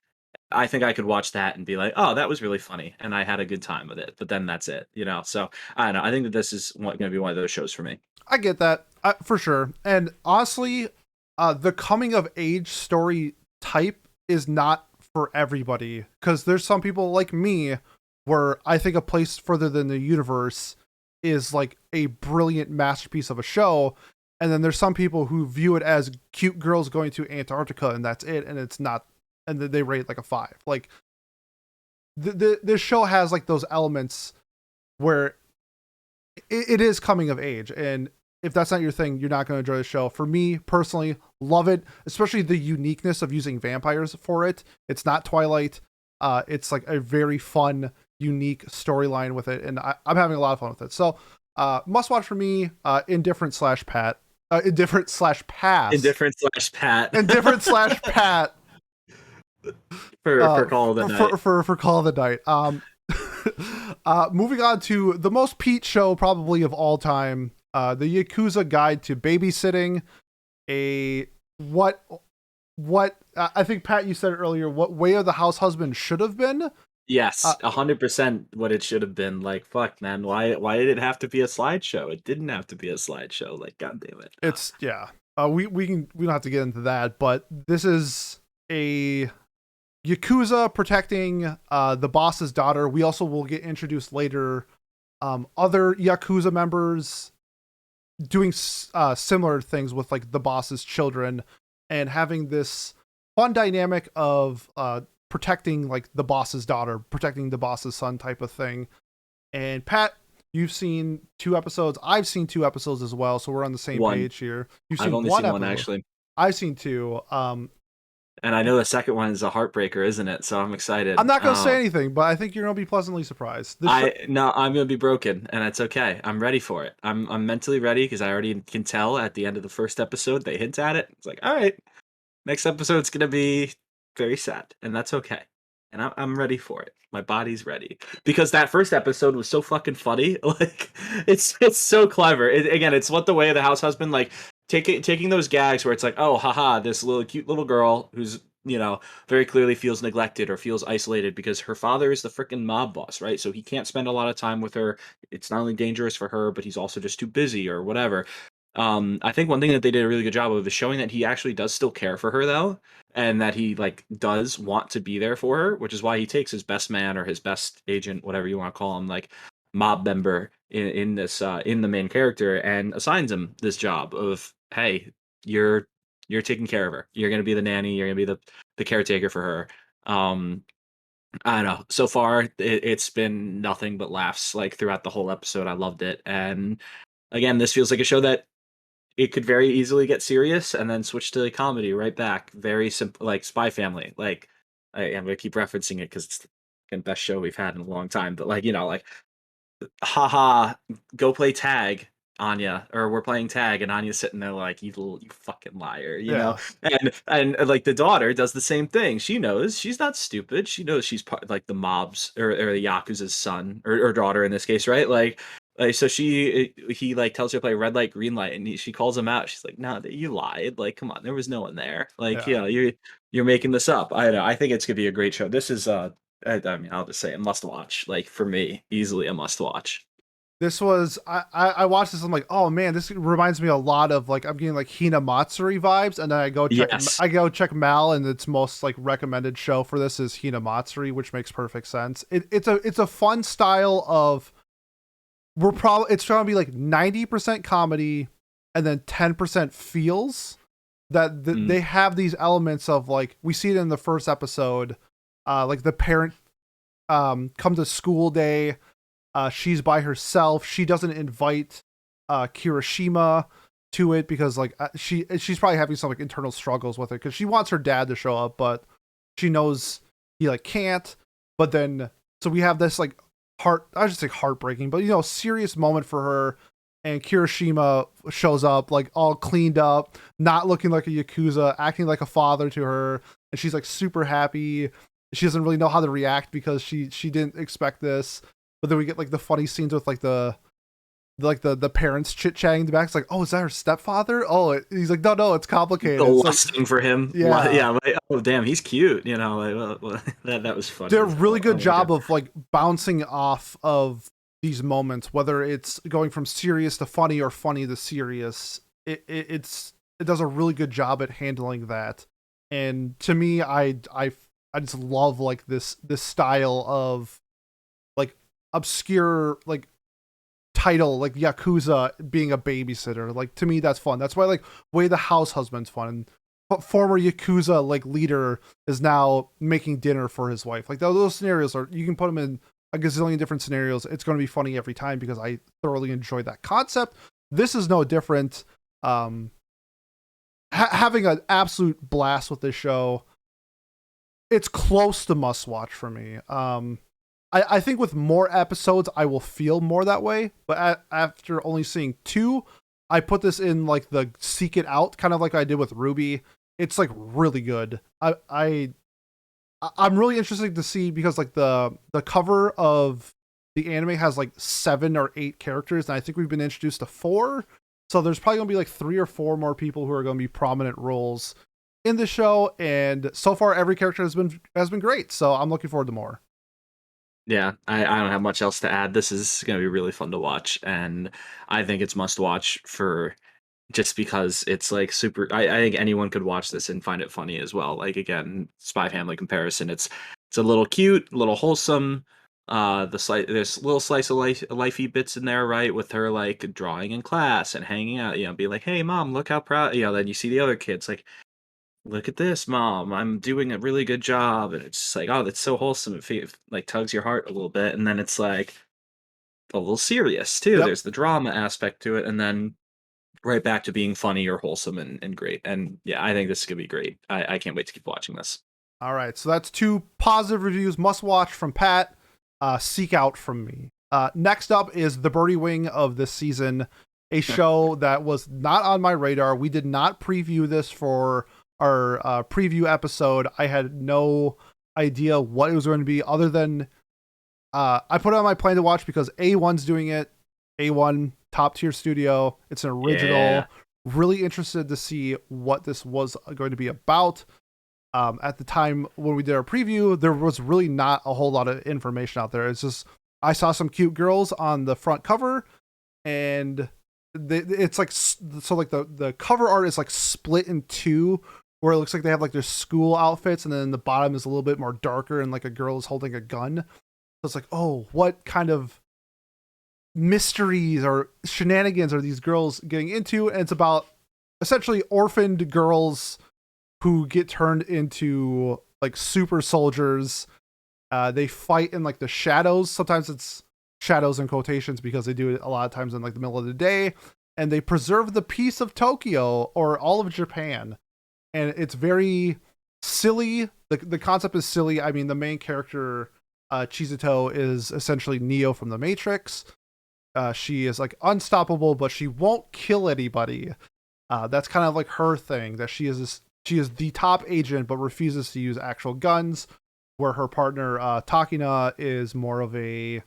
I think I could watch that and be like, "Oh, that was really funny," and I had a good time with it. But then that's it, you know. So I don't know. I think that this is going to be one of those shows for me. I get that for sure. And honestly, the coming of age story type is not for everybody because there's some people like me where I think A Place Further Than the Universe is like a brilliant masterpiece of a show. And then there's some people who view it as cute girls going to Antarctica and that's it. And it's not, and they rate like a 5. Like this show has like those elements where it is coming of age. And if that's not your thing, you're not going to enjoy the show. For me personally, love it, especially the uniqueness of using vampires for it. It's not Twilight. It's like a very fun, unique storyline with it, and I'm having a lot of fun with it. So, must watch for me. Indifferent slash Pat. Indifferent slash pass. Indifferent slash Pat. Indifferent slash Pat. For Call of the Night. For Call of the Night. Moving on to the most Pete show probably of all time. The Yakuza Guide to Babysitting, what I think Pat, you said it earlier, what Way of the House Husband should have been. Yes, 100% what it should have been. Like, fuck, man, why did it have to be a slideshow? It didn't have to be a slideshow. Like, god damn it. It's yeah. We don't have to get into that, but this is a Yakuza protecting the boss's daughter. We also will get introduced later other Yakuza members doing similar things with like the boss's children and having this fun dynamic of protecting like the boss's daughter, protecting the boss's son type of thing. And Pat, you've seen 2 episodes. I've seen 2 episodes as well, so we're on the same page here. I've only seen one actually. I've seen 2. And I know the second one is a heartbreaker, isn't it? So I'm excited. I'm not going to say anything, but I think you're going to be pleasantly surprised. I'm going to be broken, and it's okay. I'm ready for it. I'm mentally ready because I already can tell at the end of the first episode they hint at it. It's like, all right, next episode's going to be very sad, and that's okay. And I'm ready for it. My body's ready because that first episode was so fucking funny. Like, it's so clever. Again, it's what the Way of the House Husband, like, taking those gags where it's like, oh, haha, this little cute little girl who's, you know, very clearly feels neglected or feels isolated because her father is the freaking mob boss, right? So he can't spend a lot of time with her. It's not only dangerous for her, but he's also just too busy or whatever. I think one thing that they did a really good job of is showing that he actually does still care for her, though, and that he like does want to be there for her, which is why he takes his best man or his best agent, whatever you want to call him, like mob member in this in the main character, and assigns him this job of, hey, you're taking care of her. You're gonna be the nanny. You're gonna be the caretaker for her. I don't know. So far, it's been nothing but laughs like throughout the whole episode. I loved it, and again, this feels like a show that it could very easily get serious and then switch to comedy right back. Very simple, like Spy Family. Like I'm gonna keep referencing it because it's the best show we've had in a long time. But like, you know, like, haha, go play tag, Anya, or we're playing tag, and Anya's sitting there like, you fucking liar, you know. And like the daughter does the same thing. She knows she's not stupid. She knows she's part like the mob's or the Yakuza's son or daughter in this case, right? Like, so he like tells her to play red light, green light, and she calls him out. She's like, "No, you lied. Like, come on, there was no one there. Like, you know, you're making this up." I don't know. I think it's gonna be a great show. This is I mean, I'll just say a must watch. Like for me, easily a must watch. This was I watched this. I'm like, oh man, this reminds me a lot of like I'm getting like Hina Matsuri vibes, and then I go check Mal, and its most like recommended show for this is Hina Matsuri, which makes perfect sense. It's a fun style of it's trying to be like 90% comedy and then 10% feels that they have these elements of like we see it in the first episode, like the parent come to school day. She's by herself. She doesn't invite Kirishima to it because like she's probably having some like internal struggles with it because she wants her dad to show up, but she knows he like can't. But then so we have this like I just say heartbreaking, but you know, serious moment for her. And Kirishima shows up like all cleaned up, not looking like a Yakuza, acting like a father to her, and she's like super happy. She doesn't really know how to react because she didn't expect this. But then we get like the funny scenes with like the the parents chit chatting in the back. It's like, oh, is that her stepfather? Oh, he's like, no, no, it's The complicated. It's like, lusting for him. yeah, Yeah, like, oh damn, he's cute. Like, that was did funny a as really hell. Oh good my god. job of like bouncing off of these moments, whether it's going from serious to funny or funny to serious. It does a really good job at handling that. And to me, I just love like this style of like obscure like title like Yakuza being a babysitter. Like to me that's fun. That's why like Way the House Husband's fun. And former Yakuza like leader is now making dinner for his wife. Like those scenarios are, you can put them in a gazillion different scenarios. It's going to be funny every time because I thoroughly enjoy that concept. This is no different. Having an absolute blast with this show. It's close to must watch for me. I think with more episodes, I will feel more that way. But after only seeing two, I put this in like the seek it out, kind of like I did with RWBY. It's like really good. I'm really interested to see because like the cover of the anime has like 7 or 8 characters, and I think we've been introduced to 4. So there's probably gonna be like 3 or 4 more people who are gonna be prominent roles in the show. And so far, every character has been great. So I'm looking forward to more. Yeah, I don't have much else to add. This is gonna be really fun to watch, and I think it's must watch for just because it's like super. I think anyone could watch this and find it funny as well. Like again, Spy Family comparison. It's a little cute, a little wholesome. There's little slice of lifey bits in there, right? With her like drawing in class and hanging out. Be like, hey mom, look how proud. Then you see the other kids like, look at this, mom, I'm doing a really good job, and it's just like, oh, that's so wholesome. Like tugs your heart a little bit, and then it's like a little serious too. Yep. There's the drama aspect to it, and then right back to being funny or wholesome and great. And yeah, I think this is gonna be great. I can't wait to keep watching this. All right. So that's 2 positive reviews. Must watch from Pat. Seek out from me. Next up is the Birdie Wing of this season, a show that was not on my radar. We did not preview this for our preview episode. I had no idea what it was going to be other than I put it on my plan to watch because A1's doing it. A1 top tier studio. It's an Yeah. original. Really interested to see what this was going to be about. At the time when we did our preview, there was really not a whole lot of information out there. It's just I saw some cute girls on the front cover, and it's like so like the cover art is like split in 2, where it looks like they have like their school outfits, and then the bottom is a little bit more darker, and like a girl is holding a gun. So it's like, oh, what kind of mysteries or shenanigans are these girls getting into? And it's about essentially orphaned girls who get turned into like super soldiers. They fight in like the shadows. Sometimes it's shadows in quotations because they do it a lot of times in like the middle of the day. And they preserve the peace of Tokyo or all of Japan. And it's very silly. The concept is silly. I mean, the main character, Chizuto, is essentially Neo from the Matrix. She is like unstoppable, but she won't kill anybody. That's kind of like her thing, that she is the top agent but refuses to use actual guns, where her partner Takina is more of a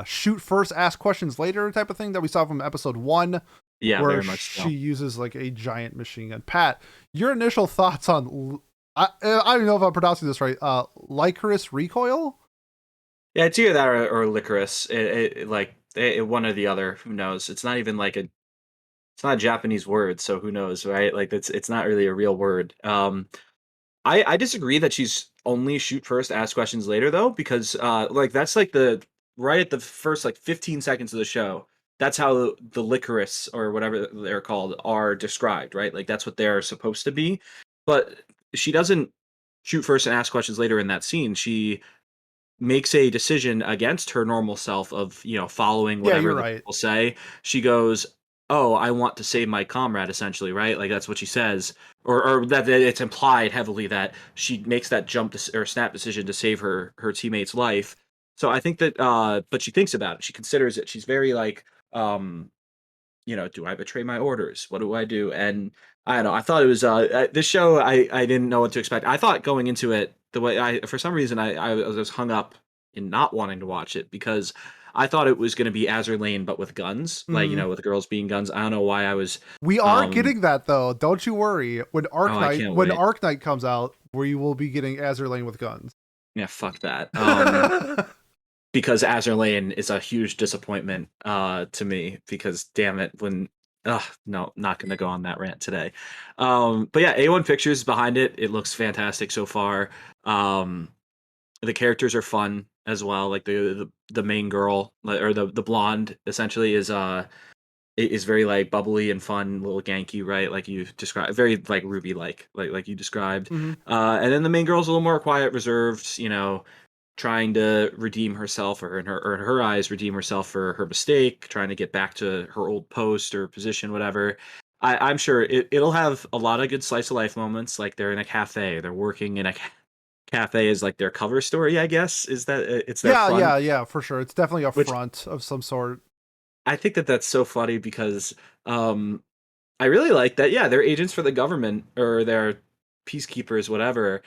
shoot first, ask questions later type of thing that we saw from episode 1, Yeah, where very much she so. uses like a giant machine gun. Pat, your initial thoughts on I don't know if I'm pronouncing this right. Lycoris Recoil? Yeah, it's either that or licorice. One or the other. Who knows? It's not even like it's not a Japanese word, so who knows, right? Like it's not really a real word. I disagree that she's only shoot first, ask questions later though, because like that's like the right at the first like 15 seconds of the show. That's how the licorice or whatever they're called are described, right? Like that's what they're supposed to be. But she doesn't shoot first and ask questions later in that scene. She makes a decision against her normal self of, following Yeah, whatever you're the right. people say. She goes, "Oh, I want to save my comrade," essentially, right? Like that's what she says, or that it's implied heavily that she makes that or snap decision to save her teammate's life. So I think that, but she thinks about it. She considers it. She's very like, um, do I betray my orders? What do I do? And I don't know. I thought it was this show. I didn't know what to expect. I thought going into it the way I for some reason I was hung up in not wanting to watch it because I thought it was going to be Azur Lane, but with guns, like, Mm. with girls being guns. I don't know why I was. We are Um, getting that though. Don't you worry. oh, I can't When wait. Arc Knight comes out, we will be getting Azur Lane with guns. Yeah, fuck that. Because Azur Lane is a huge disappointment to me because damn it when no, not gonna go on that rant today. But yeah, A1 Pictures behind it. It looks fantastic so far. The characters are fun as well. Like the main girl or the blonde essentially is very like bubbly and fun, little Genki, right? Like you described, very like Ruby like you described. Mhm. And then the main girl's a little more quiet, reserved, trying to redeem herself, or in her eyes redeem herself for her mistake, trying to get back to her old post or position, whatever. I'm sure it'll have a lot of good slice of life moments, like they're in a cafe, they're working in a cafe is like their cover story, I guess, is that it's their Yeah, front, yeah, for sure. It's definitely a which front of some sort. I think that's so funny because um I really like that. Yeah, they're agents for the government or they're peacekeepers, whatever.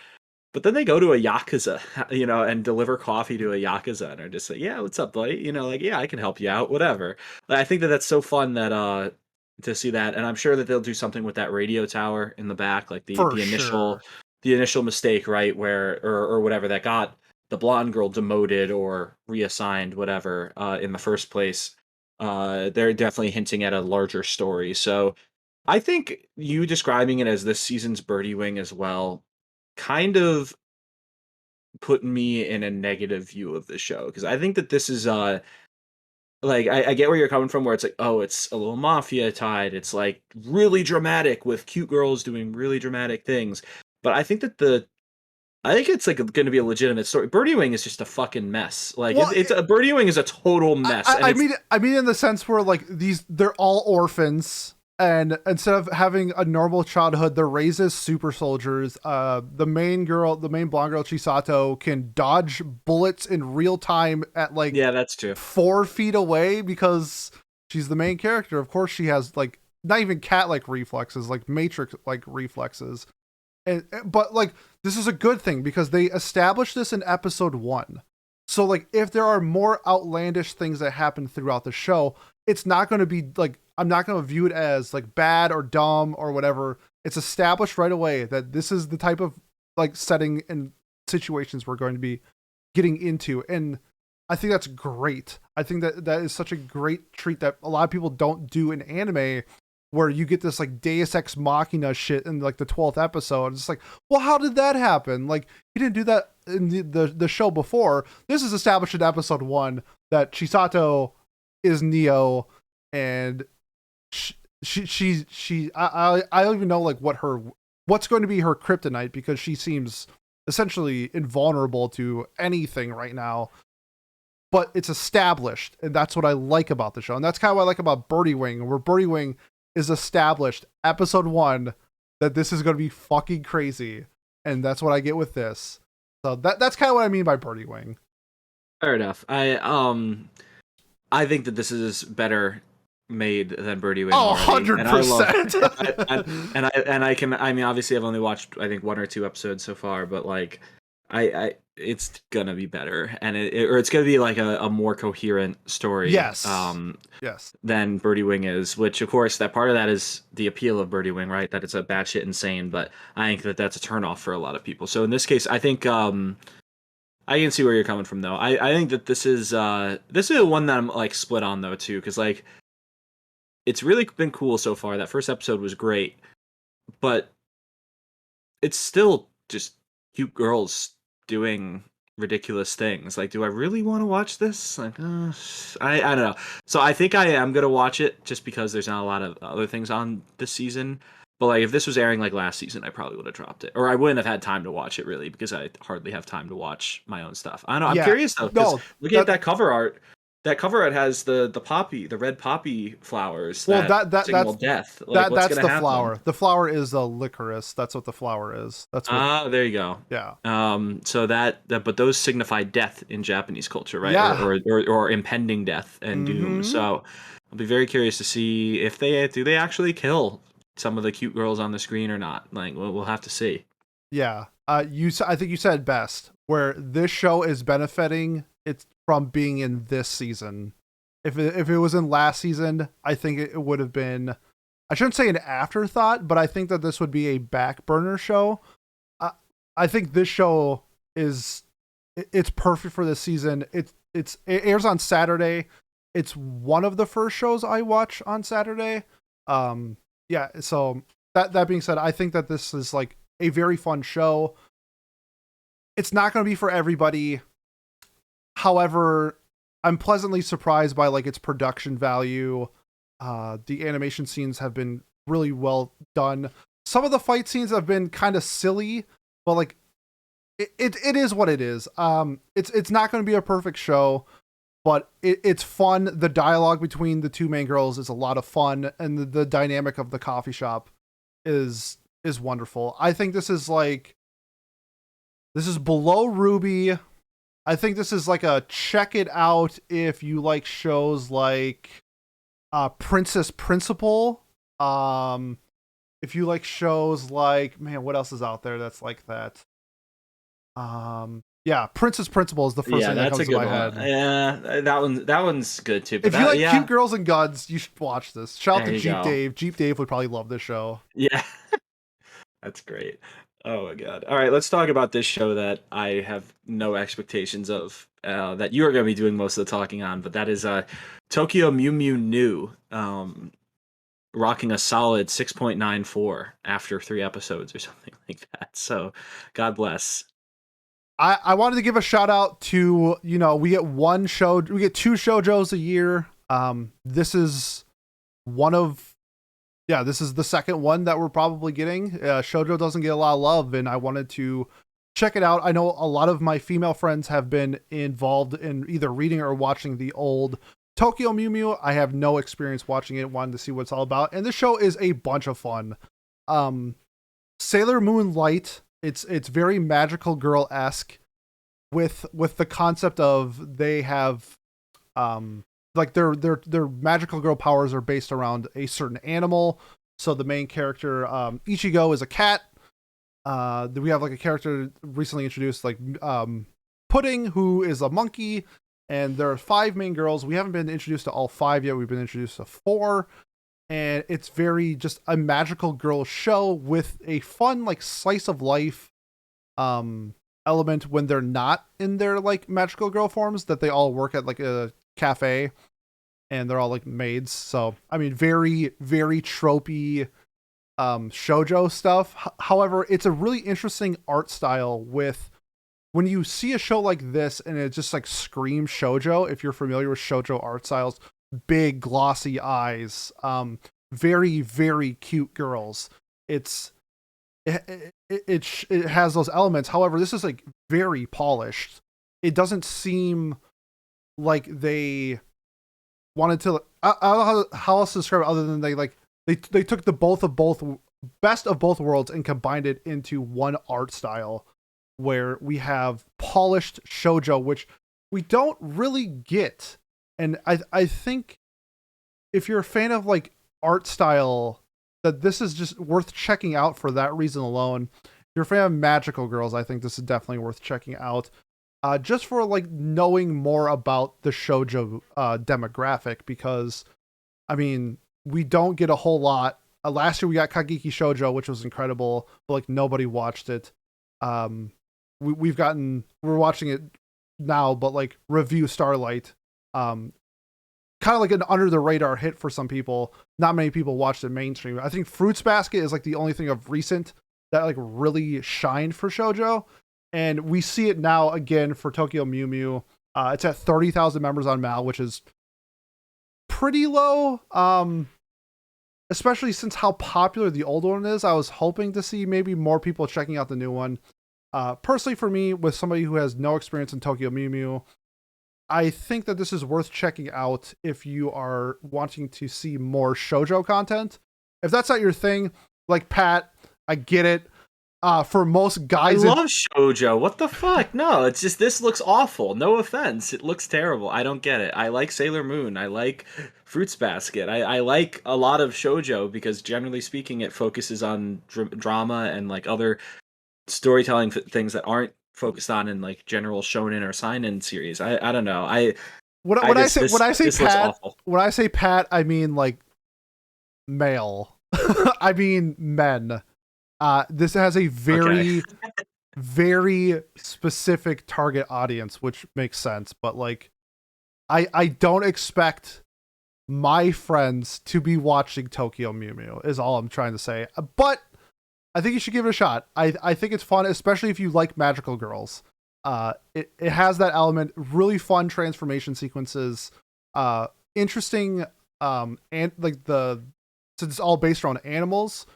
But then they go to a Yakuza, and deliver coffee to a Yakuza and are just like, yeah, what's up, buddy? Like, yeah, I can help you out, whatever. I think that's so fun that to see that, and I'm sure that they'll do something with that radio tower in the back, like the For the initial sure. the initial mistake, right, where or whatever that got the blonde girl demoted or reassigned, whatever, in the first place. They're definitely hinting at a larger story. So I think you describing it as this season's Birdie Wing as well kind of put me in a negative view of the show because I think that this is like I get where you're coming from where it's like, oh, it's a little mafia tied, it's like really dramatic with cute girls doing really dramatic things, but I think it's like going to be a legitimate story. Birdie Wing is just a fucking mess. Like Well, it's a Birdie Wing is a total mess, and it's I mean, in the sense where like they're all orphans, and instead of having a normal childhood, they're raised as super soldiers. The main blonde girl Chisato, can dodge bullets in real time at like yeah, that's true. 4 feet away because she's the main character. Of course, she has like not even cat like reflexes, like Matrix like reflexes. But like this is a good thing because they established this in episode 1. So like if there are more outlandish things that happen throughout the show, it's not going to be like, I'm not going to view it as like bad or dumb or whatever. It's established right away that this is the type of like setting and situations we're going to be getting into, and I think that's great. I think that is such a great treat that a lot of people don't do in anime, where you get this like Deus Ex Machina shit in like the 12th episode. It's like, well, how did that happen? Like, he didn't do that in the show before. This is established in episode 1 that Chisato is Neo, and I don't even know like what's going to be her kryptonite, because she seems essentially invulnerable to anything right now. But it's established, and that's what I like about the show, and that's kind of what I like about Birdie Wing, where Birdie Wing is established episode 1 that this is going to be fucking crazy, and that's what I get with this. So that's kind of what I mean by Birdie Wing. Fair enough. I think that this is better made than Birdie Wing Oh, already, and I love 100%. and I can, I mean, obviously I've only watched I think 1 or 2 episodes so far, but like I it's gonna be better, and or it's gonna be like a more coherent story. Yes. Yes. Than Birdie Wing is, which of course that part of that is the appeal of Birdie Wing, right? That it's a batshit insane, but I think that that's a turnoff for a lot of people. So in this case, I think I can see where you're coming from though. I think that this is the one that I'm like split on though too, because like it's really been cool so far. That first episode was great, but it's still just cute girls doing ridiculous things. Like, do I really want to watch this? Like, I don't know. So I think I am gonna watch it just because there's not a lot of other things on this season. But like, if this was airing like last season, I probably would have dropped it, or I wouldn't have had time to watch it really because I hardly have time to watch my own stuff. I don't know. I'm Yeah. curious though because No. looking at that cover art. That cover art has the poppy, the red poppy flowers Well, that signal death. Like, what's that's gonna the happen? flower. The flower is a Lycoris. That's what the flower is. That's what. Ah, there you go. Yeah. So but those signify death in Japanese culture, right? Yeah. Or impending death and doom. Mm-hmm. So I'll be very curious to see if they actually kill some of the cute girls on the screen or not. Like, we'll have to see. Yeah. I think you said it best, where this show is benefiting it's from being in this season. If it was in last season, I think it would have been, I shouldn't say an afterthought, but I think that this would be a back burner show. I think this show it's perfect for this season. It airs on Saturday. It's one of the first shows I watch on Saturday. Yeah, so that being said, I think that this is like a very fun show. It's not going to be for everybody. However, I'm pleasantly surprised by like its production value. The animation scenes have been really well done. Some of the fight scenes have been kind of silly, but like it is what it is. It's not going to be a perfect show, but it's fun. The dialogue between the two main girls is a lot of fun, and the dynamic of the coffee shop is wonderful. I think this is below RWBY. I think this is like a check it out if you like shows like Princess Principal. If you like shows like, man, what else is out there that's like that? Yeah, Princess Principal is the first thing that comes to my head. Yeah, that one's good too. But if you like cute girls and guns, you should watch this. Shout out to Jeep Dave. Jeep Dave would probably love this show. Yeah, that's great. Oh my god! All right, let's talk about this show that I have no expectations of. That you are going to be doing most of the talking on, but that is Tokyo Mew Mew New, rocking a solid 6.94 after 3 episodes or something like that. So, God bless. I wanted to give a shout out to, we get two shoujos a year. This is this is the second one that we're probably getting. Shoujo doesn't get a lot of love, and I wanted to check it out. I know a lot of my female friends have been involved in either reading or watching the old Tokyo Mew Mew. I have no experience watching it, wanted to see what it's all about, and this show is a bunch of fun. Sailor Moon Light. It's very magical girl-esque with the concept of they have like their magical girl powers are based around a certain animal. So the main character, Ichigo, is a cat. We have like a character recently introduced, like Pudding, who is a monkey, and there are 5 main girls. We haven't been introduced to all 5 yet. We've been introduced to 4. And it's very just a magical girl show with a fun like slice of life element when they're not in their like magical girl forms, that they all work at like a cafe and they're all like maids. So I mean, very very tropey shoujo stuff. However, it's a really interesting art style. With when you see a show like this and it just like screams shoujo, if you're familiar with shoujo art styles, big glossy eyes, very very cute girls. It has those elements. However, this is like very polished. It doesn't seem like they wanted to. I don't know how else to describe it other than they took the best of both worlds and combined it into one art style, where we have polished shoujo, which we don't really get. And I think if you're a fan of like art style, that this is just worth checking out for that reason alone. If you're a fan of magical girls, I think this is definitely worth checking out. Just for like knowing more about the shoujo demographic, because I mean, we don't get a whole lot. Last year we got Kageki Shoujo, which was incredible, but like nobody watched it. We're watching it now, but like Review Starlight, kind of like an under the radar hit for some people. Not many people watched it mainstream. I think Fruits Basket is like the only thing of recent that like really shined for shoujo, and we see it now again for Tokyo Mew Mew. It's at 30,000 members on Mal, which is pretty low. Especially since how popular the old one is. I was hoping to see maybe more people checking out the new one. Personally, for me, with somebody who has no experience in Tokyo Mew Mew, I think that this is worth checking out if you are wanting to see more shoujo content. If that's not your thing, like Pat, I get it. For most guys, I love shoujo. What the fuck? No, it's just this looks awful. No offense, it looks terrible. I don't get it. I like Sailor Moon. I like Fruits Basket. I like a lot of shoujo because generally speaking, it focuses on drama and like other storytelling things that aren't focused on in like general shonen or seinen series. I don't know. I When I just say when I say this looks Pat, awful. I mean like male. I mean men. This has a Okay. very very specific target audience, which makes sense. But like, I don't expect my friends to be watching Tokyo Mew Mew. Is all I'm trying to say. But I think you should give it a shot. I think it's fun, especially if you like magical girls. It has that element, really fun transformation sequences, interesting, and like since it's all based around animals,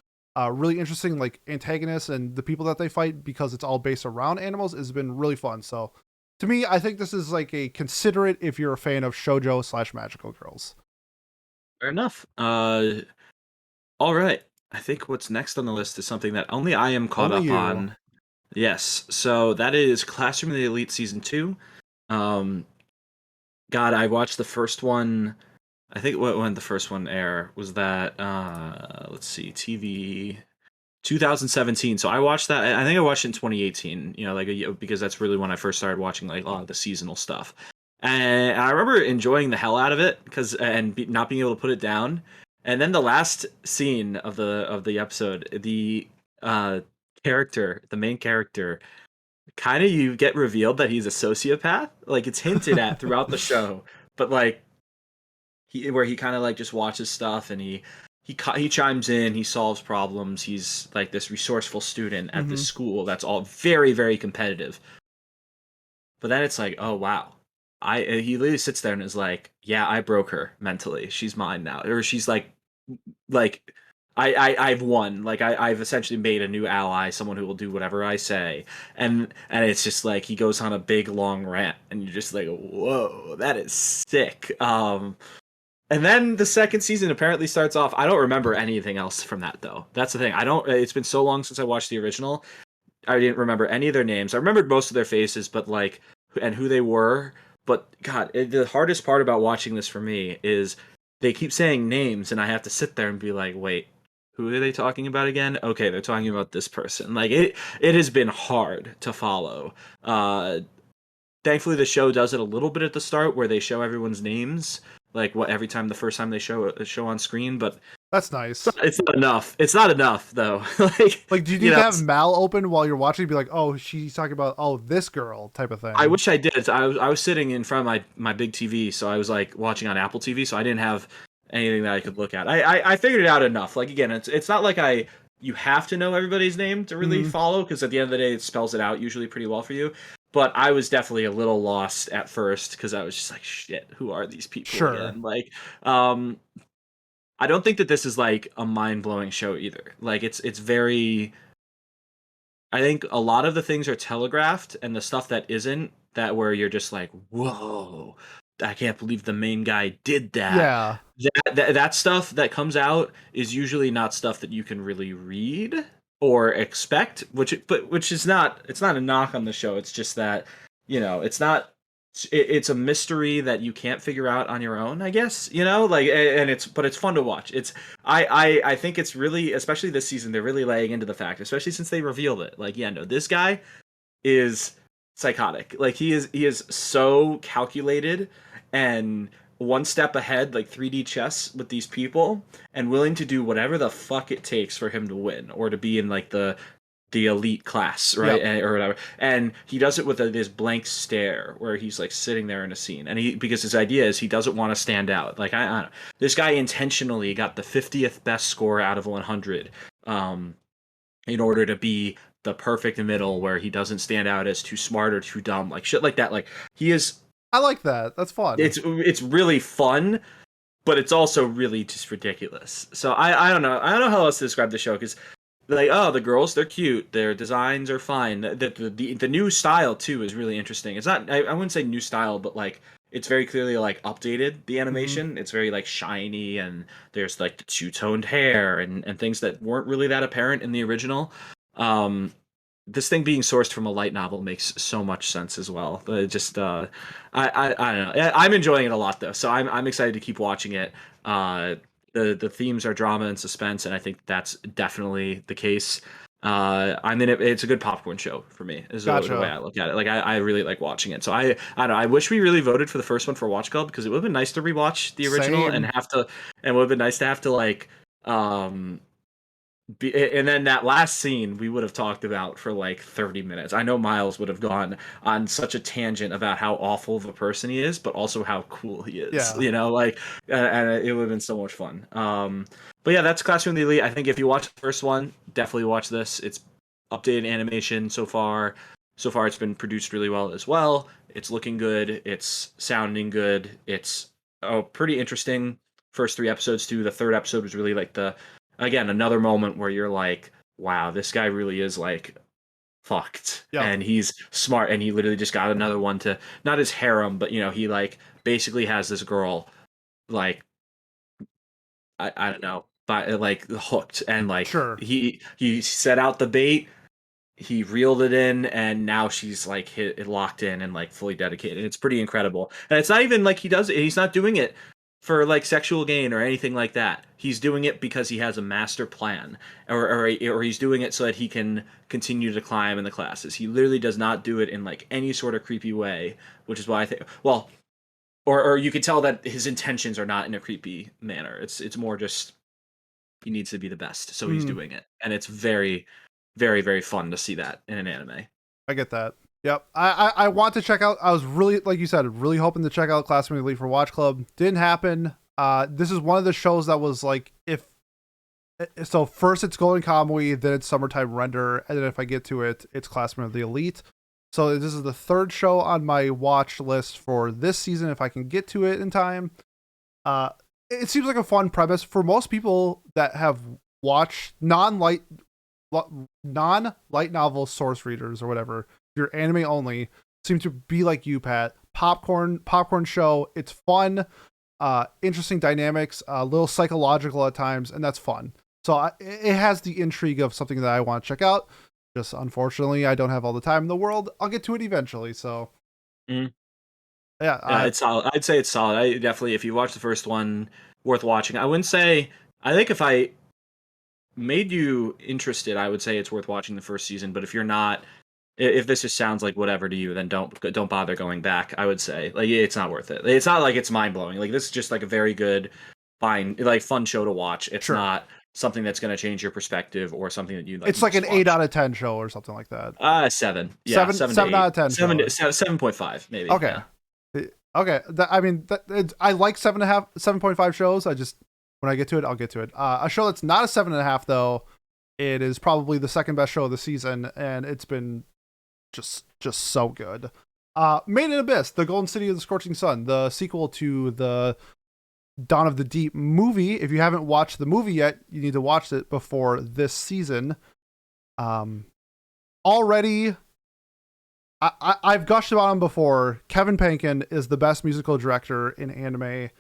really interesting like antagonists and the people that they fight because it's all based around animals has been really fun. So to me, I think this is like a consider it if you're a fan of shojo / magical girls. Fair enough. All right. I think what's next on the list is something that only I am caught Only up you. on. Yes. So that is Classroom of the Elite season 2. Um God, I watched the first one. I think when the first one air was that let's see, TV 2017. So I watched that. I think I watched it in 2018. You know, like because that's really when I first started watching like a lot of the seasonal stuff. And I remember enjoying the hell out of it because not being able to put it down. And then the last scene of the episode, the uh the main character, kind of you get revealed that he's a sociopath. Like it's hinted at throughout the show, but like where he kind of like just watches stuff and he chimes in, he solves problems. He's like this resourceful student at this Mm-hmm. school that's all very very competitive. But then it's like, oh wow, I he literally sits there and is like, yeah, I broke her mentally. She's mine now, or she's like I've won. Like I've essentially made a new ally, someone who will do whatever I say. And it's just like he goes on a big long rant, and you're just like, whoa, that is sick. And then the second season apparently starts off. I don't remember anything else from that though. That's the thing. I don't. It's been so long since I watched the original. I didn't remember any of their names. I remembered most of their faces, but like and who they were. But God, the hardest part about watching this for me is they keep saying names, and I have to sit there and be like, wait, who are they talking about again? Okay, they're talking about this person. Like it has been hard to follow. Thankfully the show does it a little bit at the start where they show everyone's names like what every time the first time they show on screen, but That's nice. it's not enough. It's not enough though. Like Like, do you you need to know, have Mal open while you're watching? Be like, oh, she's talking about this girl type of I thing. wish I did. I was sitting in front of my big TV, so I was like watching on Apple TV, so I didn't have anything that I could look at. I figured it out enough. Like again, it's not like you have to know everybody's name to really Mm-hmm. follow because at the end of the day, it spells it out usually pretty well for you. But I was definitely a little lost at first because I was just like, shit, who are these people Sure. again? Like, um, I don't think that this is like a mind blowing show either. Like, it's very I think a lot of the things are telegraphed, and the stuff that isn't, that where you're just like, whoa, I can't believe the main guy did that. Yeah. That stuff that comes out is usually not stuff that you can really read or expect, which is not it's not a knock on the show. It's just that it's not it's a mystery that you can't figure out on your own. I guess like and it's fun to watch. I think it's really, especially this season, they're really laying into the fact, especially since they revealed it. Like, yeah, no, this guy is psychotic. Like he is so calculated and one step ahead, like 3D chess with these people, and willing to do whatever the fuck it takes for him to win or to be in like the elite class, right? Yep. Or whatever. And he does it with this blank stare where he's like sitting there in a scene. And because his idea is he doesn't want to stand out. Like, I don't know. This guy intentionally got the 50th best score out of 100 in order to be the perfect middle where he doesn't stand out as too smart or too dumb. Like, shit like that. Like, he is. I like that. That's fun. It's really fun, but it's also really just ridiculous. So I don't know. I don't know how else to describe the show because like, oh, the girls, they're cute, their designs are fine, the new style too is really interesting. It's not, I wouldn't say new style, but like it's very clearly like updated, the Mm-hmm. animation. It's very like shiny, and there's like the two-toned hair and things that weren't really that apparent in the original. um this thing being sourced from a light novel makes so much sense as well. Just I don't know. I'm enjoying it a lot though, so I'm excited to keep watching it. The themes are drama and suspense, and I think that's definitely the case. I mean, it's a good popcorn show for me. Is the way Gotcha. I look at it. Like I really like watching it. So I don't know. I wish we really voted for the first one for Watch Club because it would have been nice to rewatch the original and Same. it would have been nice to have to like um and then that last scene we would have talked about for like 30 minutes. I know Miles would have gone on such a tangent about how awful of a person he is, but also how cool he is. Yeah. Like, and it would have been so much fun. But yeah, that's Classroom of the Elite. I think if you watch the first one, definitely watch this. It's updated animation so far. So far, it's been produced really well as well. It's looking good. It's sounding good. It's pretty interesting. First three episodes too. The third episode was really like the again another moment where you're like, wow, this guy really is like fucked Yep. and he's smart and he literally just got another one to not his harem, but he like basically has this girl like I don't know, but like hooked and like Sure. he set out the bait, he reeled it in, and now she's like hit locked in and like fully dedicated. It's pretty incredible. And it's not even like he's not doing it for like sexual gain or anything like that. He's doing it because he has a master plan, or he's doing it so that he can continue to climb in the classes. He literally does not do it in like any sort of creepy way, which is why I think well, or you could tell that his intentions are not in a creepy manner. It's more just he needs to be the best, so he's Mm, doing it, and it's very, very, very fun to see that in an anime. I get that. Yep. I want to check out. I was really, like you said, really hoping to check out Classroom Elite for Watch Club. Didn't happen. This is one of the shows that was like, if so, first it's Golden Kamuy, then it's Summertime Render, and then if I get to it, it's Classroom of the Elite. So this is the third show on my watch list for this season. If I can get to it in time, uh, it seems like a fun premise for most people that have watched non-light novel source readers or whatever. If you're anime only, seem to be like you, Pat. Popcorn show. It's fun, interesting dynamics, a little psychological at times, and that's fun. So it has the intrigue of something that I want to check out. Just unfortunately, I don't have all the time in the world. I'll get to it eventually. So Mm. yeah, Yeah, it's solid. I'd say it's solid. I definitely, if you watch the first one, worth watching. I wouldn't say. I think if I made you interested, I would say it's worth watching the first season. But if you're not, if this just sounds like whatever to you, then don't bother going back. I would say like it's not worth it. It's not like it's mind blowing. Like this is just like a very good, fine, like fun show to watch. It's sure. not something that's going to change your perspective or something that you like It's like must an 8 watch. out of 10 show or something like that. Seven. Yeah, Seven, seven to 7 out eight. of 10 Seven show. to 7.5 maybe. Okay. Yeah. Okay. I mean, I like 7.5 shows. I just, when I get to it, I'll get to it. A show that's not a 7.5 though, it is probably the second best show of the season, and it's been just so good. Made in Abyss, the Golden City of the Scorching Sun, the sequel to the Dawn of the Deep movie. If you haven't watched the movie yet, you need to watch it before this season. Already, I've gushed about him before. Kevin Pankin is the best musical director in anime.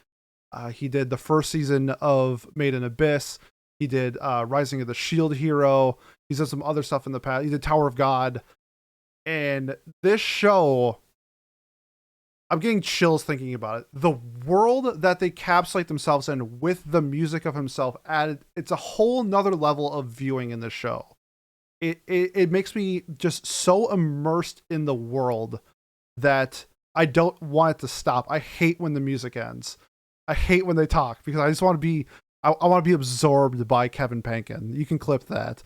He did the first season of Made in Abyss. He did Rising of the Shield Hero. He's done some other stuff in the past. He did Tower of God. And this show, I'm getting chills thinking about it. The world that they capsulate themselves in with the music of himself added, it's a whole nother level of viewing in this show. It makes me just so immersed in the world that I don't want it to stop. I hate when the music ends. I hate when they talk because I just want to be I want to be absorbed by Kevin Pankin. You can clip that.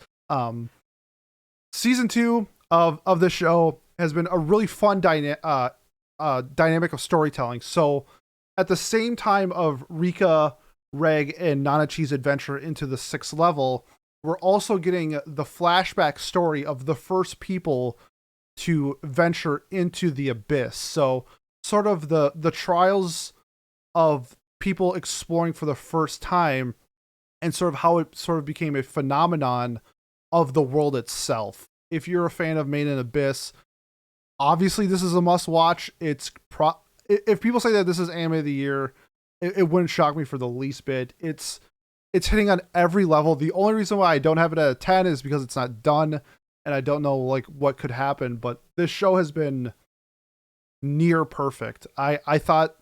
Season 2 of this show has been a really fun dynamic of storytelling. So at the same time of Rika, Reg, and Nanachi's adventure into the 6th level, we're also getting the flashback story of the first people to venture into the abyss. So sort of the trials of people exploring for the first time and sort of how it sort of became a phenomenon of the world itself. If you're a fan of Made in Abyss, obviously this is a must watch. If people say that this is anime of the year, it wouldn't shock me for the least bit. It's hitting on every level. The only reason why I don't have it at a 10 is because it's not done and I don't know like what could happen, but this show has been near perfect. I thought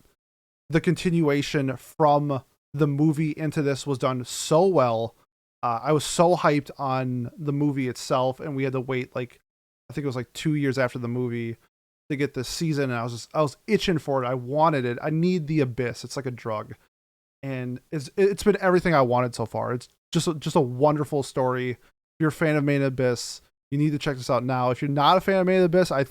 the continuation from the movie into this was done so well. I was so hyped on the movie itself, and we had to wait like I think it was like 2 years after the movie to get this season, and I was itching for it. I wanted it. I need the Abyss. It's like a drug, and it's been everything I wanted so far. It's just a wonderful story. If you're a fan of Made in Abyss, you need to check this out now. If you're not a fan of Made in Abyss, I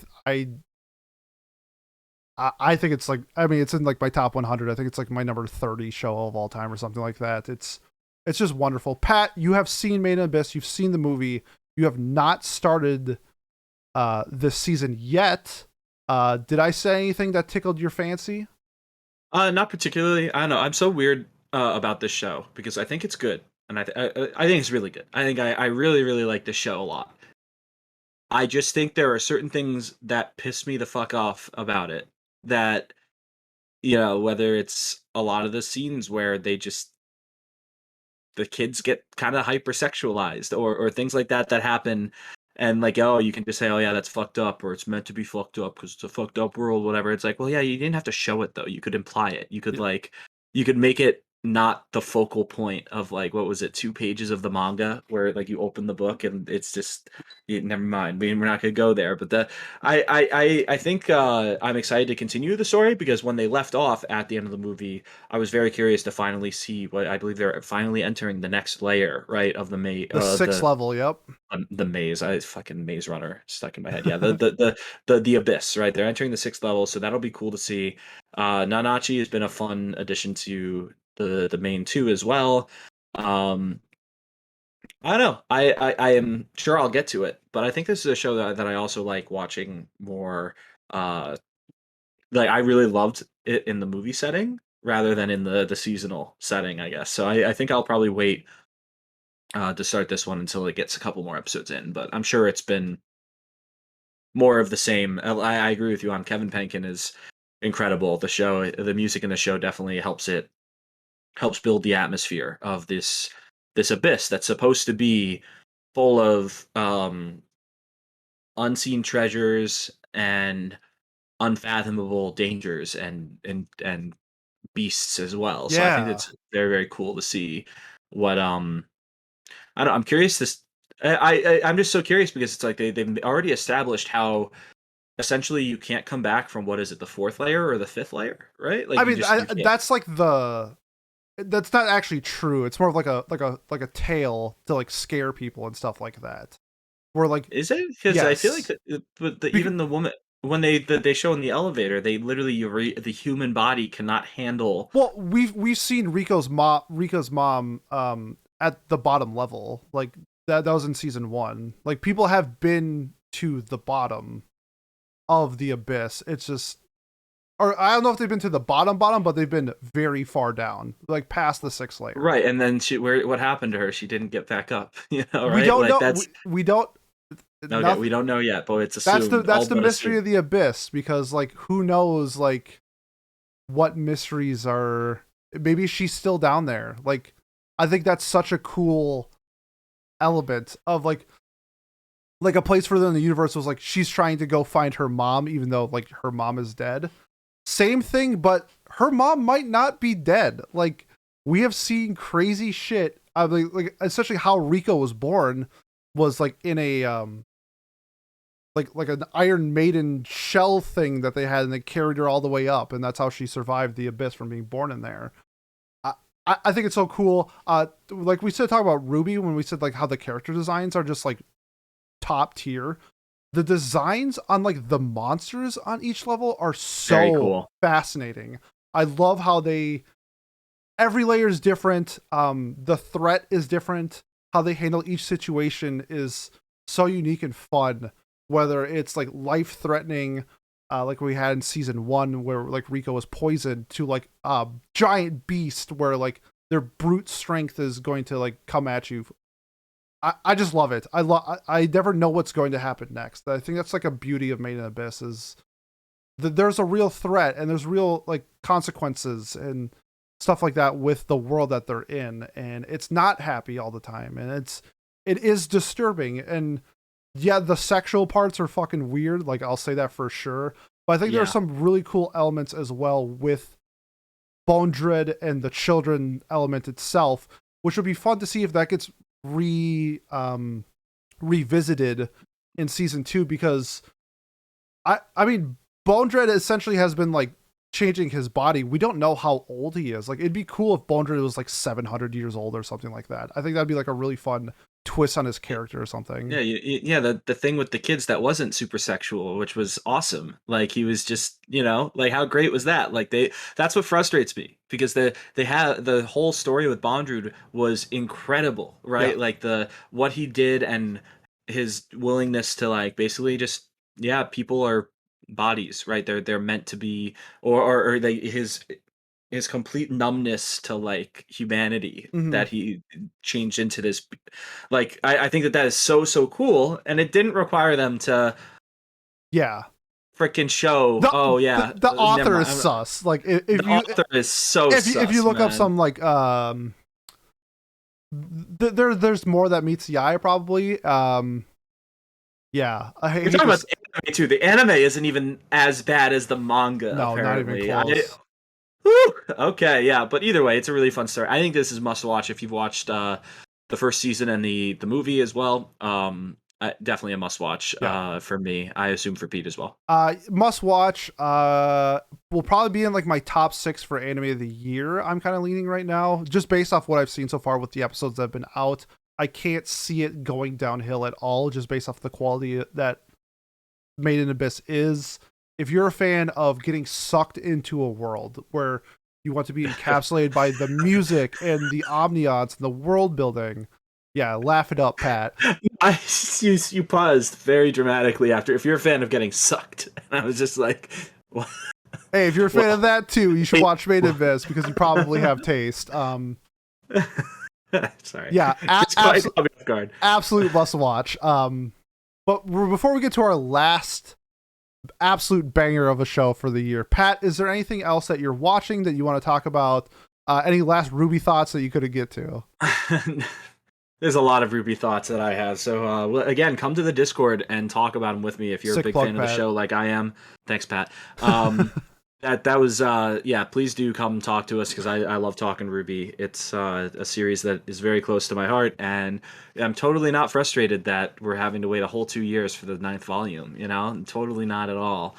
think it's like, I mean, it's in like my top 100. I think it's like my number 30 show of all time or something like that. It's just wonderful. Pat, you have seen Made in Abyss. You've seen the movie. You have not started this season yet. Did I say anything that tickled your fancy? Not particularly. I don't know. I'm so weird about this show because I think it's good, and I think it's really good. I think I really really like this show a lot. I just think there are certain things that piss me the fuck off about it. That, whether it's a lot of the scenes where the kids get kind of hypersexualized, or things like that happen, and like, oh, you can just say, oh yeah, that's fucked up, or it's meant to be fucked up because it's a fucked up world, whatever. It's like, well, yeah, you didn't have to show it though. You could imply it. You could Yeah. like, you could make it not the focal point of, like, what was it, 2 pages of the manga where like you open the book and it's just, never mind. I mean, we're not gonna go there, but I think I'm excited to continue the story, because when they left off at the end of the movie, I was very curious to finally see what I believe they're finally entering the next layer, right, of the The sixth level. Yep. the maze. I fucking Maze Runner stuck in my head. Yeah, the abyss, right? They're entering the 6th level, so that'll be cool to see. Nanachi has been a fun addition to the main two as well. Um, I don't know. I am sure I'll get to it, but I think this is a show that I also like watching more. Uh, like, I really loved it in the movie setting rather than in the seasonal setting, I guess. So I think I'll probably wait to start this one until it gets a couple more episodes in. But I'm sure it's been more of the same. I agree with you on Kevin Penkin is incredible. The music in the show definitely helps build the atmosphere of this abyss that's supposed to be full of unseen treasures and unfathomable dangers and beasts as well. So I think Yeah. it's very very cool to see what I don't. I'm curious. I'm just so curious because it's like they've already established how essentially you can't come back from, what is it, the 4th layer or the 5th layer, right? Like I mean, you can't. that's like that's not actually true. It's more of like a tale to like scare people and stuff like that. Where like, Is it? Because I feel like yes, even the woman, when they show in the elevator, they literally, the human body cannot handle. well, we've seen Rico's mom at the bottom level. Like that was in season 1. Like people have been to the bottom of the abyss. It's just, or I don't know if they've been to the bottom, but they've been very far down, like past the 6th layer. Right, and then what happened to her? She didn't get back up. We Right? don't Like know. that's We don't. okay. We Nothing. don't know yet, but it's assumed, That's all the but mystery assumed. of the abyss, because like who knows like what mysteries are, maybe she's still down there. Like I think that's such a cool element of like a place further in the universe was like she's trying to go find her mom even though like her mom is dead. Same thing, but her mom might not be dead. Like we have seen crazy shit. I mean, like essentially how Rico was born was like in a like an Iron Maiden shell thing that they had, and they carried her all the way up, and that's how she survived the abyss from being born in there. I, I think it's so cool. Like we said, talk about RWBY when we said like how the character designs are just like top tier. The designs on like the monsters on each level are Very so cool. fascinating. I love how every layer is different. The threat is different. How they handle each situation is so unique and fun. Whether it's like life threatening, like we had in season 1, where like Rico was poisoned, to like a giant beast where like their brute strength is going to like come at you. I just love it. I never know what's going to happen next. I think that's like a beauty of Made in Abyss is that there's a real threat and there's real like consequences and stuff like that with the world that they're in, and it's not happy all the time, and it is disturbing. And yeah, the sexual parts are fucking weird, like I'll say that for sure, but I think there are Yeah. some really cool elements as well with Bone Dread and the children element itself, which would be fun to see if that gets revisited in season 2, because I mean, Bone Dread essentially has been like changing his body. We don't know how old he is. Like, it'd be cool if Bone Dread was like 700 years old or something like that. I think that'd be like a really fun twist on his character or something. Yeah, yeah. The thing with the kids that wasn't super sexual, which was awesome. Like he was just, like how great was that? Like that's what frustrates me because they had the whole story with Bondrewd was incredible, Yeah. right? Like what he did and his willingness to like basically just people are bodies, right? They're meant to be, or they his complete numbness to like humanity Mm-hmm. that he changed into this, like I think that is so cool, and it didn't require them to Yeah. freaking show, The, oh yeah, the never author mind. is sus. Like, The author is so if you sus, look up man. some like there's more that meets the eye probably. Yeah, I We're hate talking to about the anime too. The anime isn't even as bad as the manga, no, not even apparently. close. Whew, okay, yeah, but either way, it's a really fun story. I think this is must watch if you've watched the first season and the movie as well. Definitely a must watch Yeah. for me. I assume for Pete as well. Must watch. Will probably be in like my top 6 for anime of the year. I'm kind of leaning right now, just based off what I've seen so far with the episodes that have been out. I can't see it going downhill at all, just based off the quality that Made in Abyss is. If you're a fan of getting sucked into a world where you want to be encapsulated by the music and the ambiance and the world building, yeah, laugh it up, Pat. You paused very dramatically after. If you're a fan of getting sucked, and I was just like, what? Hey, if you're a fan Well, of that too, you should watch Made in Abyss because you probably have taste. Sorry, Yeah, it's quite caught me off guard. absolute must watch. But before we get to our last absolute banger of a show for the year, Pat, is there anything else that you're watching that you want to talk about? Any last RWBY thoughts that you could get to? There's a lot of RWBY thoughts that I have. So again, come to the Discord and talk about them with me if you're Sick a big plug, fan of the Pat. show, like I am. Thanks, Pat. That was yeah. Please do come talk to us because I love talking RWBY. It's a series that is very close to my heart, and I'm totally not frustrated that we're having to wait a whole 2 years for the 9th volume. Totally not at all.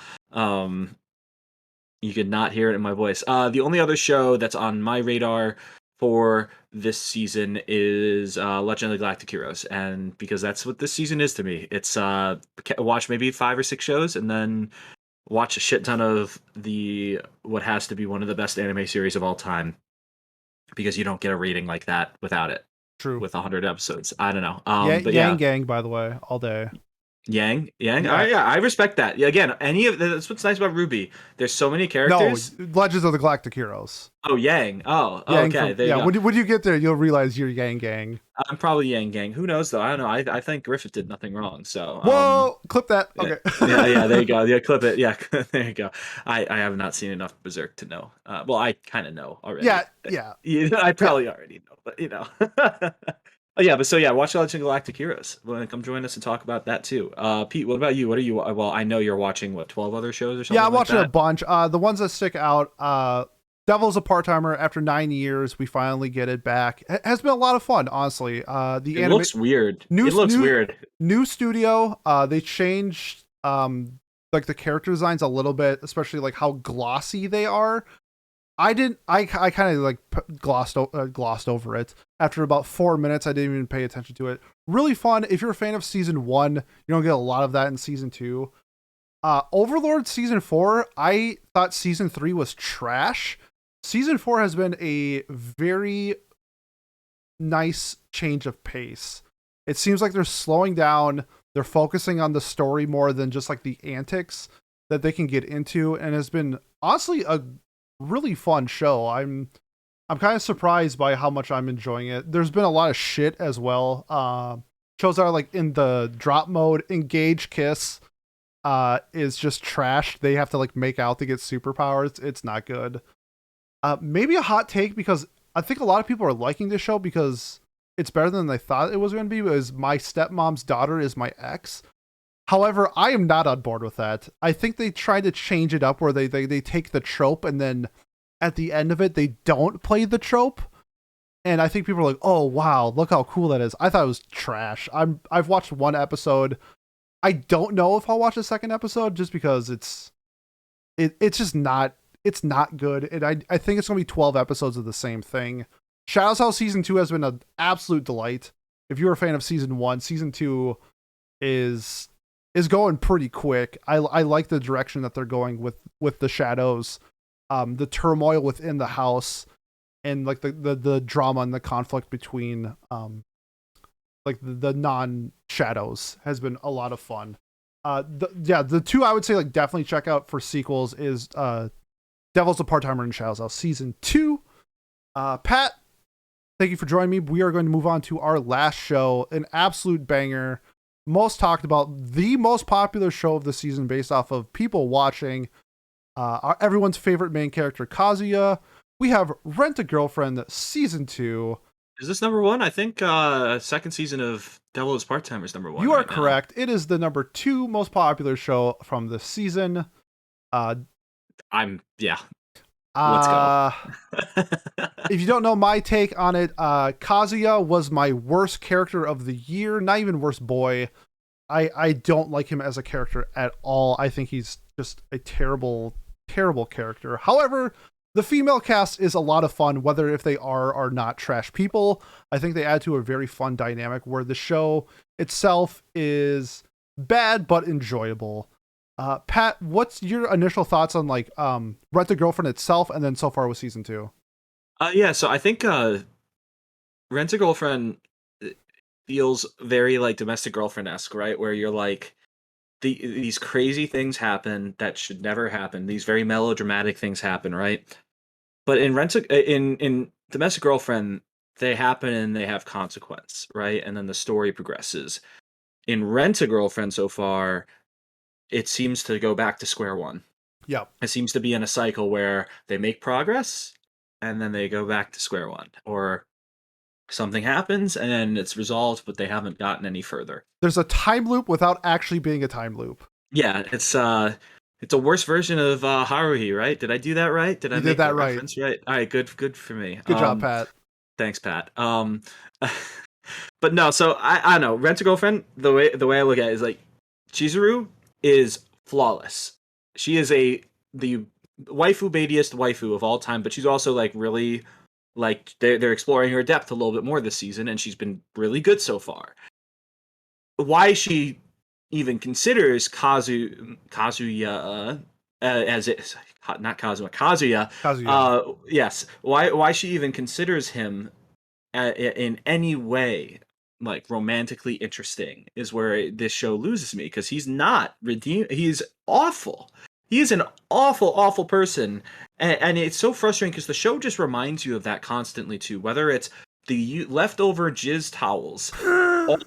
You could not hear it in my voice. The only other show that's on my radar for this season is Legend of the Galactic Heroes, and because that's what this season is to me, it's watch maybe 5 or 6 shows and then watch a shit ton of what has to be one of the best anime series of all time, because you don't get a rating like that without it. True. With 100 episodes, I don't know. But Yang yeah, Gang, by the way, all day. Yang. Yeah. Yeah, I respect that. Yeah, again, that's what's nice about RWBY. There's so many No, characters. Legends of the Galactic Heroes. Oh, Yang. Oh, Yang okay. from There you go. When you get there, you'll realize you're Yang Gang. I'm probably Yang Gang. Who knows though? I don't know. I think Griffith did nothing wrong. So Whoa, clip that. yeah, Okay. yeah. There you go. Yeah, clip it. Yeah, there you go. I have not seen enough Berserk to know. Well, I kind of know already. Yeah. I probably already know, but Oh, yeah, but so yeah, watch Legend of Galactic Heroes. Well, come join us and talk about that too. Pete, what about you? What are you? Well, I know you're watching 12 other shows or something. Yeah, I'm like watching that? a bunch. The ones that stick out. Devil's a part-timer. After 9 years, we finally get it back. It has been a lot of fun, honestly. It looks weird. It looks weird. New studio. They changed like the character designs a little bit, especially like how glossy they are. I kind of like glossed over it. After about 4 minutes, I didn't even pay attention to it. Really fun. If you're a fan of season 1, you don't get a lot of that in season 2. Overlord season 4, I thought season 3 was trash. Season 4 has been a very nice change of pace. It seems like they're slowing down. They're focusing on the story more than just like the antics that they can get into, and has been honestly a really fun show. I'm kind of surprised by how much I'm enjoying it. There's been a lot of shit as well. Shows that are like in the drop mode. Engage Kiss is just trash. They have to like make out to get superpowers. It's not good. Maybe a hot take, because I think a lot of people are liking this show because it's better than they thought it was going to be, was My Stepmom's Daughter is My Ex. However, I am not on board with that. I think they tried to change it up where they take the trope and then at the end of it, they don't play the trope. And I think people are like, "Oh wow, look how cool that is." I thought it was trash. I've watched one episode. I don't know if I'll watch a second episode just because it's just not it's not good. And I think it's gonna be 12 episodes of the same thing. Shadow's House season 2 has been an absolute delight. If you're a fan of season 1, season 2 is going pretty quick. I like the direction that they're going with the shadows, the turmoil within the house, and like the drama and the conflict between like the non shadows has been a lot of fun. The two I would say like definitely check out for sequels is Devil's a Part-Timer in Shadow's House season 2. Pat, thank you for joining me. We are going to move on to our last show, an absolute banger, most talked about, the most popular show of the season based off of people watching. Everyone's favorite main character, Kazuya. We have Rent a Girlfriend season 2. Is this number one? I think second season of Devil's Part-Timer is number one. You are correct. It is the number 2 most popular show from this season. Let's go. If you don't know my take on it, Kazuya was my worst character of the year, not even worst boy. I don't like him as a character at all. I think he's just a terrible, terrible character. However, the female cast is a lot of fun, whether if they are or not trash people. I think they add to a very fun dynamic where the show itself is bad but enjoyable. Pat, what's your initial thoughts on like Rent a Girlfriend itself, and then so far with season 2? So I think Rent a Girlfriend feels very like Domestic Girlfriend-esque, right? Where you're like, these crazy things happen that should never happen. These very melodramatic things happen, right? But in Domestic Girlfriend, they happen and they have consequence, right? And then the story progresses. In Rent a Girlfriend so far, it seems to go back to square one. Yeah. It seems to be in a cycle where they make progress and then they go back to square one, or something happens and then it's resolved, but they haven't gotten any further. There's a time loop without actually being a time loop. Yeah, it's a worse version of Haruhi, right? Did I do that right? Did I You make did that the right? reference right? All right, good for me. Good job, Pat. Thanks, Pat. But no, so I don't know. Rent a Girlfriend, the way I look at it is like, Chizuru is flawless. She is the waifu baitiest waifu of all time, but she's also like really like they're exploring her depth a little bit more this season, and she's been really good so far. Why she even considers Kazuya as it not Kazuya. Yes. Why she even considers him in any way like romantically interesting is where this show loses me, because he's not redeemed. He's awful. He is an awful person, and it's so frustrating because the show just reminds you of that constantly too. Whether it's the leftover jizz towels, I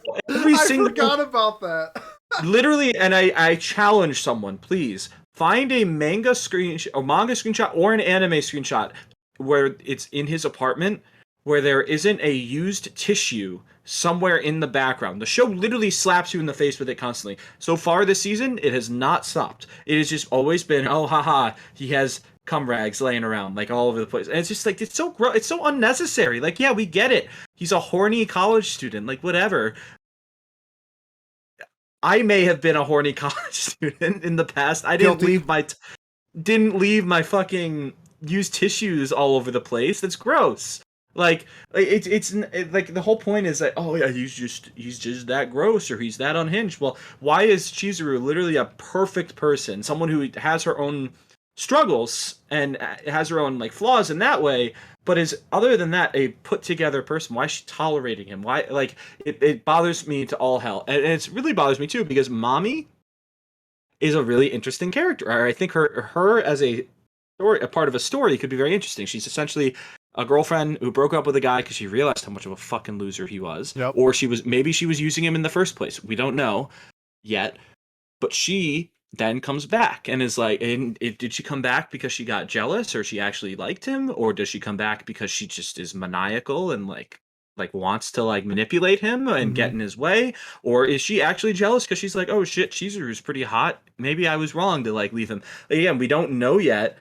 forgot about that. Literally, and I challenge someone, please find a manga screenshot or an anime screenshot where it's in his apartment where there isn't a used tissue somewhere in the background. The show literally slaps you in the face with it constantly. So far this season, it has not stopped. It has just always been, oh, haha, he has cum rags laying around like all over the place. And it's just like, it's so unnecessary. Like, yeah, we get it. He's a horny college student, like whatever. I may have been a horny college student in the past. I didn't leave my fucking used tissues all over the place. That's gross. Like it's like the whole point is that, oh yeah, he's just that gross, or he's that unhinged. Well, why is Chizuru literally a perfect person, someone who has her own struggles and has her own like flaws in that way, but is other than that a put together person? Why is she tolerating him? Why, like, it bothers me to all hell, and it really bothers me too because Mommy is a really interesting character. I think her as a part of a story could be very interesting. She's essentially a girlfriend who broke up with a guy because she realized how much of a fucking loser he was. Yep. Or maybe she was using him in the first place. We don't know yet. But she then comes back and is like, did she come back because she got jealous or she actually liked him? Or does she come back because she just is maniacal and like wants to like manipulate him and get in his way? Or is she actually jealous because she's like, oh shit, Chizuru's pretty hot. Maybe I was wrong to like leave him. Again, we don't know yet.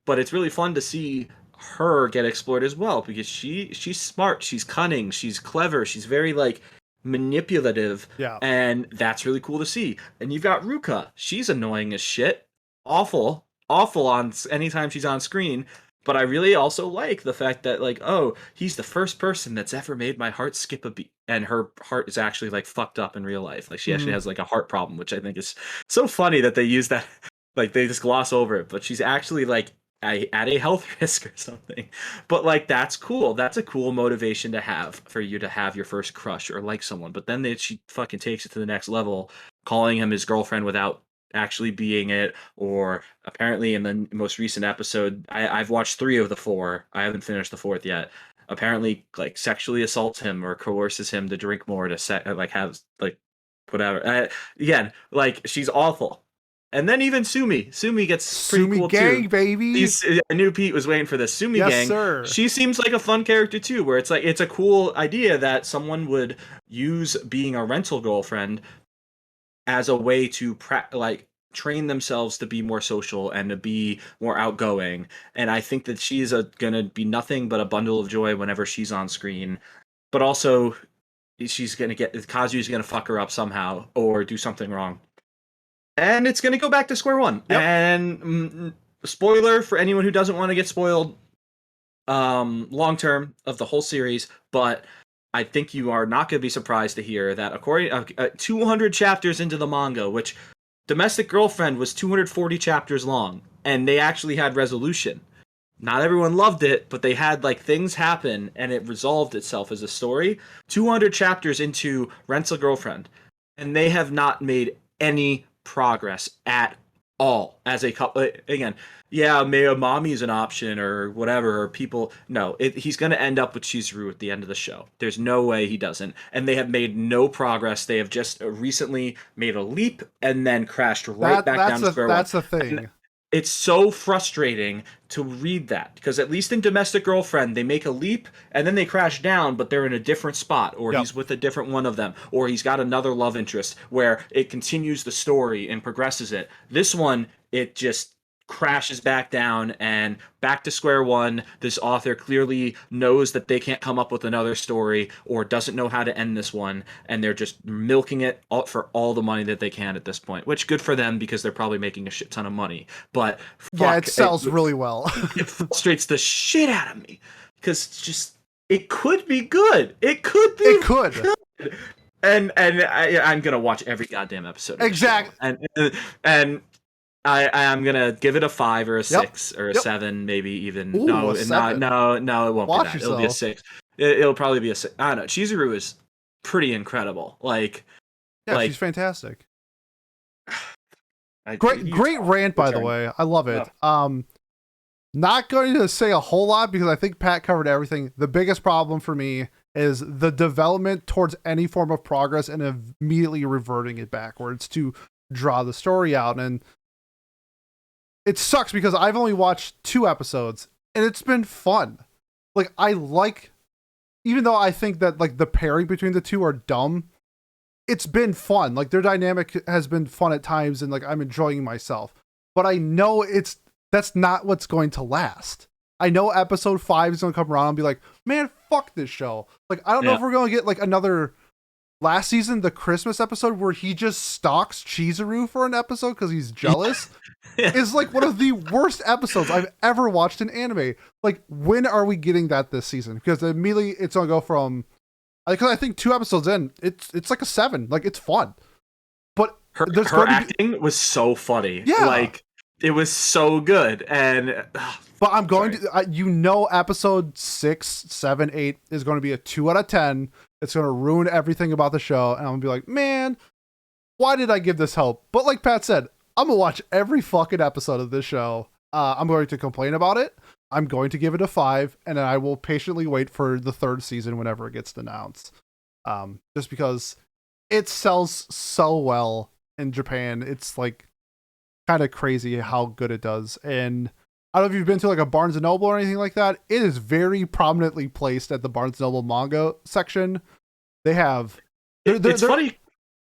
But it's really fun to see her get explored as well because she's smart, she's cunning, she's clever, she's very like manipulative, Yeah. and that's really cool to see. And you've got Ruka. She's annoying as shit. Awful on anytime she's on screen. But I really also like the fact that like, oh, he's the first person that's ever made my heart skip a beat, and her heart is actually like fucked up in real life. Like she actually Mhm. has like a heart problem, which I think is so funny that they use that. Like they just gloss over it, but she's actually like at a health risk or something. But like that's cool. That's a cool motivation to have for you to have your first crush or like someone. But then she fucking takes it to the next level, calling him his girlfriend without actually being it. Or apparently in the most recent episode, I've watched 3 of the 4. I haven't finished the 4th yet. Apparently, like sexually assaults him or coerces him to drink more to set like have like whatever. Again, like she's awful. And then even Sumi gets pretty Sumi cool gang, too. baby. I knew Pete was waiting for this. Sumi Yes, gang. sir. She seems like a fun character too, where it's like it's a cool idea that someone would use being a rental girlfriend as a way to like train themselves to be more social and to be more outgoing. And I think that she's gonna be nothing but a bundle of joy whenever she's on screen. But also, she's gonna get Kazu's gonna fuck her up somehow or do something wrong, and it's going to go back to square one. Yep. And spoiler for anyone who doesn't want to get spoiled long term of the whole series, but I think you are not going to be surprised to hear that according 200 chapters into the manga, which Domestic Girlfriend was 240 chapters long, and they actually had resolution. Not everyone loved it, but they had like things happen and it resolved itself as a story. 200 chapters into Rental Girlfriend, and they have not made any progress at all as a couple. Again, yeah, maybe mommy is an option or whatever. Or people, no, he's going to end up with Chizuru at the end of the show. There's no way he doesn't. And they have made no progress. They have just recently made a leap and then crashed right back down to square one. That's the thing. And it's so frustrating to read that because at least in Domestic Girlfriend they make a leap and then they crash down, but they're in a different spot, or Yep. he's with a different one of them, or he's got another love interest where it continues the story and progresses it. This one, it just crashes back down and back to square one. This author clearly knows that they can't come up with another story or doesn't know how to end this one, and they're just milking it for all the money that they can at this point, which good for them because they're probably making a shit ton of money. But yeah, it sells really well. It frustrates the shit out of me because it's just it could be good. It could be good. And I'm gonna watch every goddamn episode. Exactly. And I am gonna give it a 5 or a 6 or a 7, maybe even. Ooh, no, a 7. no, it won't Watch be that. yourself. It'll be a 6. It'll probably be a 6. I don't know. Chizuru is pretty incredible. Like, she's fantastic. Great rant, by the way. I love it. Not going to say a whole lot because I think Pat covered everything. The biggest problem for me is the development towards any form of progress and immediately reverting it backwards to draw the story out. And it sucks because I've only watched 2 episodes and it's been fun. Like, even though I think that like the pairing between the two are dumb, it's been fun. Like their dynamic has been fun at times and like I'm enjoying myself. But I know that's not what's going to last. I know episode 5 is going to come around and be like, man, fuck this show. Like, I don't know if we're going to get like another last season, the Christmas episode where he just stalks Chizuru for an episode because he's jealous. Is like one of the worst episodes I've ever watched in anime. Like, when are we getting that this season? Because immediately it's going to go from, because I think 2 episodes in, it's like a 7. Like, it's fun. But her acting was so funny. Yeah. Like, it was so good. And but I'm going to, episode 6, 7, 8 is going to be a 2 out of 10. It's going to ruin everything about the show. And I'm going to be like, man, why did I give this hope? But like Pat said, I'm going to watch every fucking episode of this show. I'm going to complain about it. I'm going to give it a 5. And then I will patiently wait for the 3rd season whenever it gets announced. Just because it sells so well in Japan. It's like kind of crazy how good it does. And I don't know if you've been to like a Barnes and Noble or anything like that. It is very prominently placed at the Barnes and Noble manga section. They have it's funny.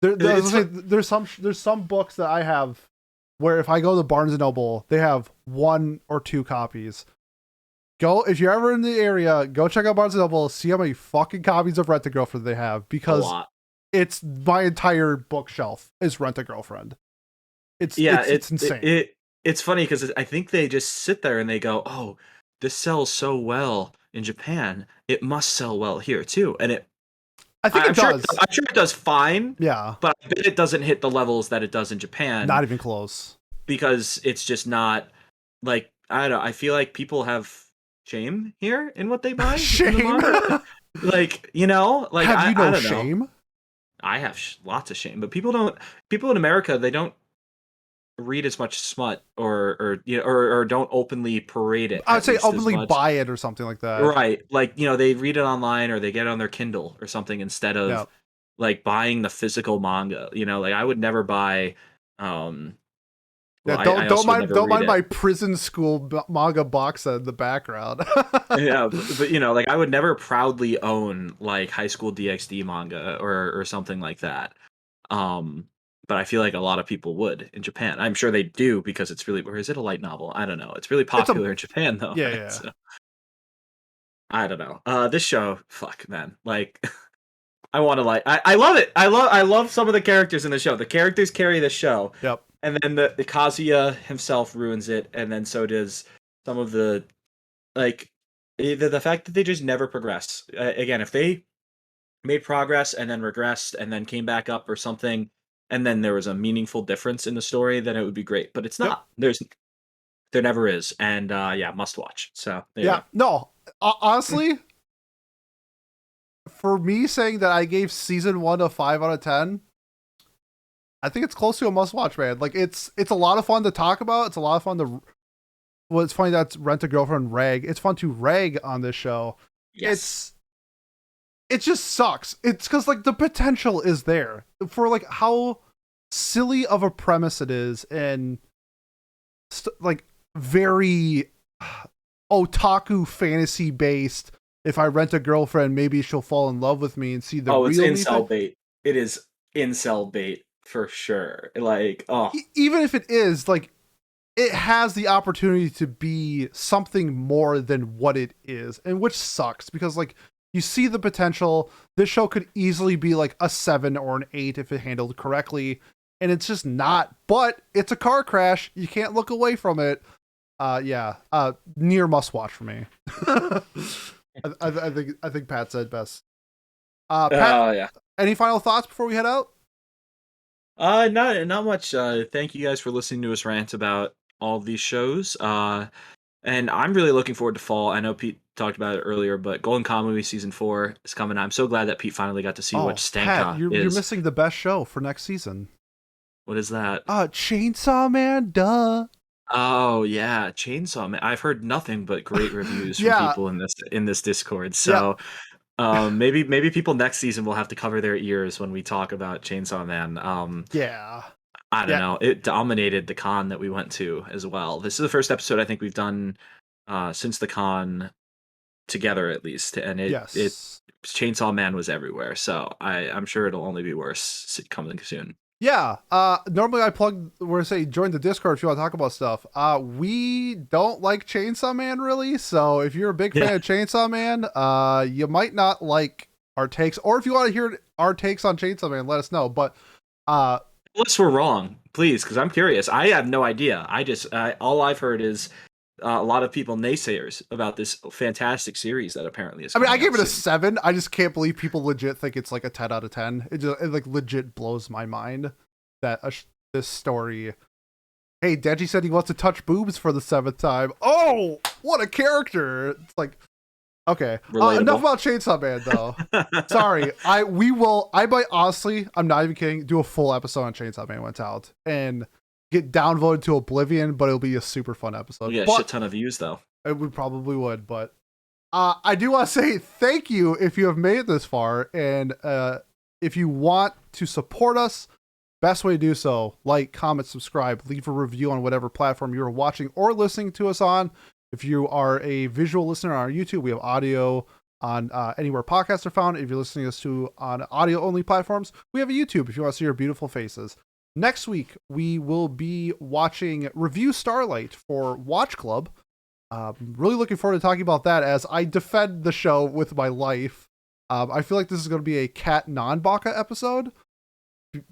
There's some books that I have where if I go to Barnes and Noble, they have 1 or 2 copies. Go if you're ever in the area, go check out Barnes and Noble. See how many fucking copies of Rent a Girlfriend they have, A because lot. it's my entire bookshelf is Rent a Girlfriend. It's Yeah, it's insane. it's funny because I think they just sit there and they go, "Oh, this sells so well in Japan. It must sell well here too." And I think I'm it sure does. I'm sure it does fine, Yeah, but I bet it doesn't hit the levels that it does in Japan not even close. because it's just not like I don't know. I feel like people have shame here in what they buy in the Shame. manga. Like, you know, like Have you I no don't know. shame? I have lots of shame, but people don't. People in America, they don't read as much smut or you know or don't openly parade it I would at say least as openly much. buy it or something like that. Right. Like, you know, they read it online or they get it on their Kindle or something instead Yeah. of like buying the physical manga. You know, like I would never buy um Yeah, well I don't also would mind never don't read mind it. my prison school manga box set in the background. Yeah, but you know, like I would never proudly own like High School DxD manga or something like that. Um, but I feel like a lot of people would in Japan. I'm sure they do because it's really, or is it a light novel? I don't know. It's really It's a popular in Japan though, yeah, right? yeah. So I don't know. This show, fuck man, like I want to like, I love it. I love some of the characters in the show. The characters carry the show, Yep. and then the Kazuya himself ruins it, and then so does some of the like the fact that they just never progress. Again, if they made progress and then regressed and then came back up or something and then there was a meaningful difference in the story, then it would be great, but it's Yep. not. There never is. And yeah, must watch. So there you Yeah. go. No. Honestly, for me saying that I gave season 1 a 5 out of 10, I think it's close to a must watch, man. Like it's a lot of fun to talk about. It's a lot of fun to well, it's funny that's Rent a Girlfriend rag. It's fun to rag on this show. Yes. It's it just sucks. It's because like the potential is there for like how silly of a premise it is, and like very otaku fantasy based. If I rent a girlfriend, maybe she'll fall in love with me and see the Oh, it's real me thing. incel bait. It is incel bait for sure. Like, oh, Even if it is, like, it has the opportunity to be something more than what it is, and which sucks because like you see the potential. This show could easily be like a 7 or an 8 if it handled correctly, and it's just not. But it's a car crash. You can't look away from it. Yeah. Near must watch for me. I think Pat said best. Pat, yeah. any final thoughts before we head out? Not much. Thank you guys for listening to us rant about all of these shows. And I'm really looking forward to fall. I know Pete talked about it earlier, but Golden Kamuy season 4 is coming. I'm so glad that Pete finally got to see what Oh, Pat, Stanka you're is. missing the best show for next season. What is that? Chainsaw Man, duh. Oh yeah, Chainsaw Man. I've heard nothing but great reviews from Yeah, people in this Discord. yeah, So maybe people next season will have to cover their ears when we talk about Chainsaw Man. yeah, I don't yeah, know. It dominated the con that we went to as well. This is the first episode I think we've done since the con together at least, and it yes. Chainsaw Man was everywhere. So I'm sure it'll only be worse coming soon. Yeah. Normally I plug where say join the Discord if you want to talk about stuff. We don't like Chainsaw Man really, so if you're a big fan Yeah. of Chainsaw Man, you might not like our takes, or if you want to hear our takes on Chainsaw Man, let us know. But Unless we're wrong, please, because I'm curious. I have no idea. All I've heard is a lot of people naysayers about this fantastic series that apparently is I mean, I coming gave out it a soon. 7. I just can't believe people legit think it's like a 10 out of 10. It like legit blows my mind that this story. Hey, Deji said he wants to touch boobs for the 7th time. Oh, what a character! It's like, okay, enough Relatable. about Chainsaw Man though. Sorry, I might honestly, I'm not even kidding, do a full episode on Chainsaw Man when it's out and get downvoted to oblivion, but it'll be a super fun episode. We get a But shit ton of views though. we probably would, but I do want to say thank you if you have made it this far, and if you want to support us, best way to do so: like, comment, subscribe, leave a review on whatever platform you're watching or listening to us on. If you are a visual listener on our YouTube, we have audio on anywhere podcasts are found. If you're listening to us on audio only platforms, we have a YouTube if you want to see our beautiful faces. Next week, we will be watching Review Starlight for Watch Club. Really looking forward to talking about that as I defend the show with my life. I feel like this is going to be a cat non-Baka episode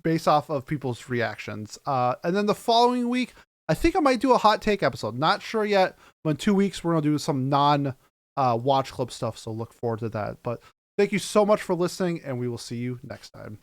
based off of people's reactions. And then the following week, I think I might do a hot take episode. Not sure yet, but in 2 weeks, we're going to do some non-watch club stuff, so look forward to that. But thank you so much for listening, and we will see you next time.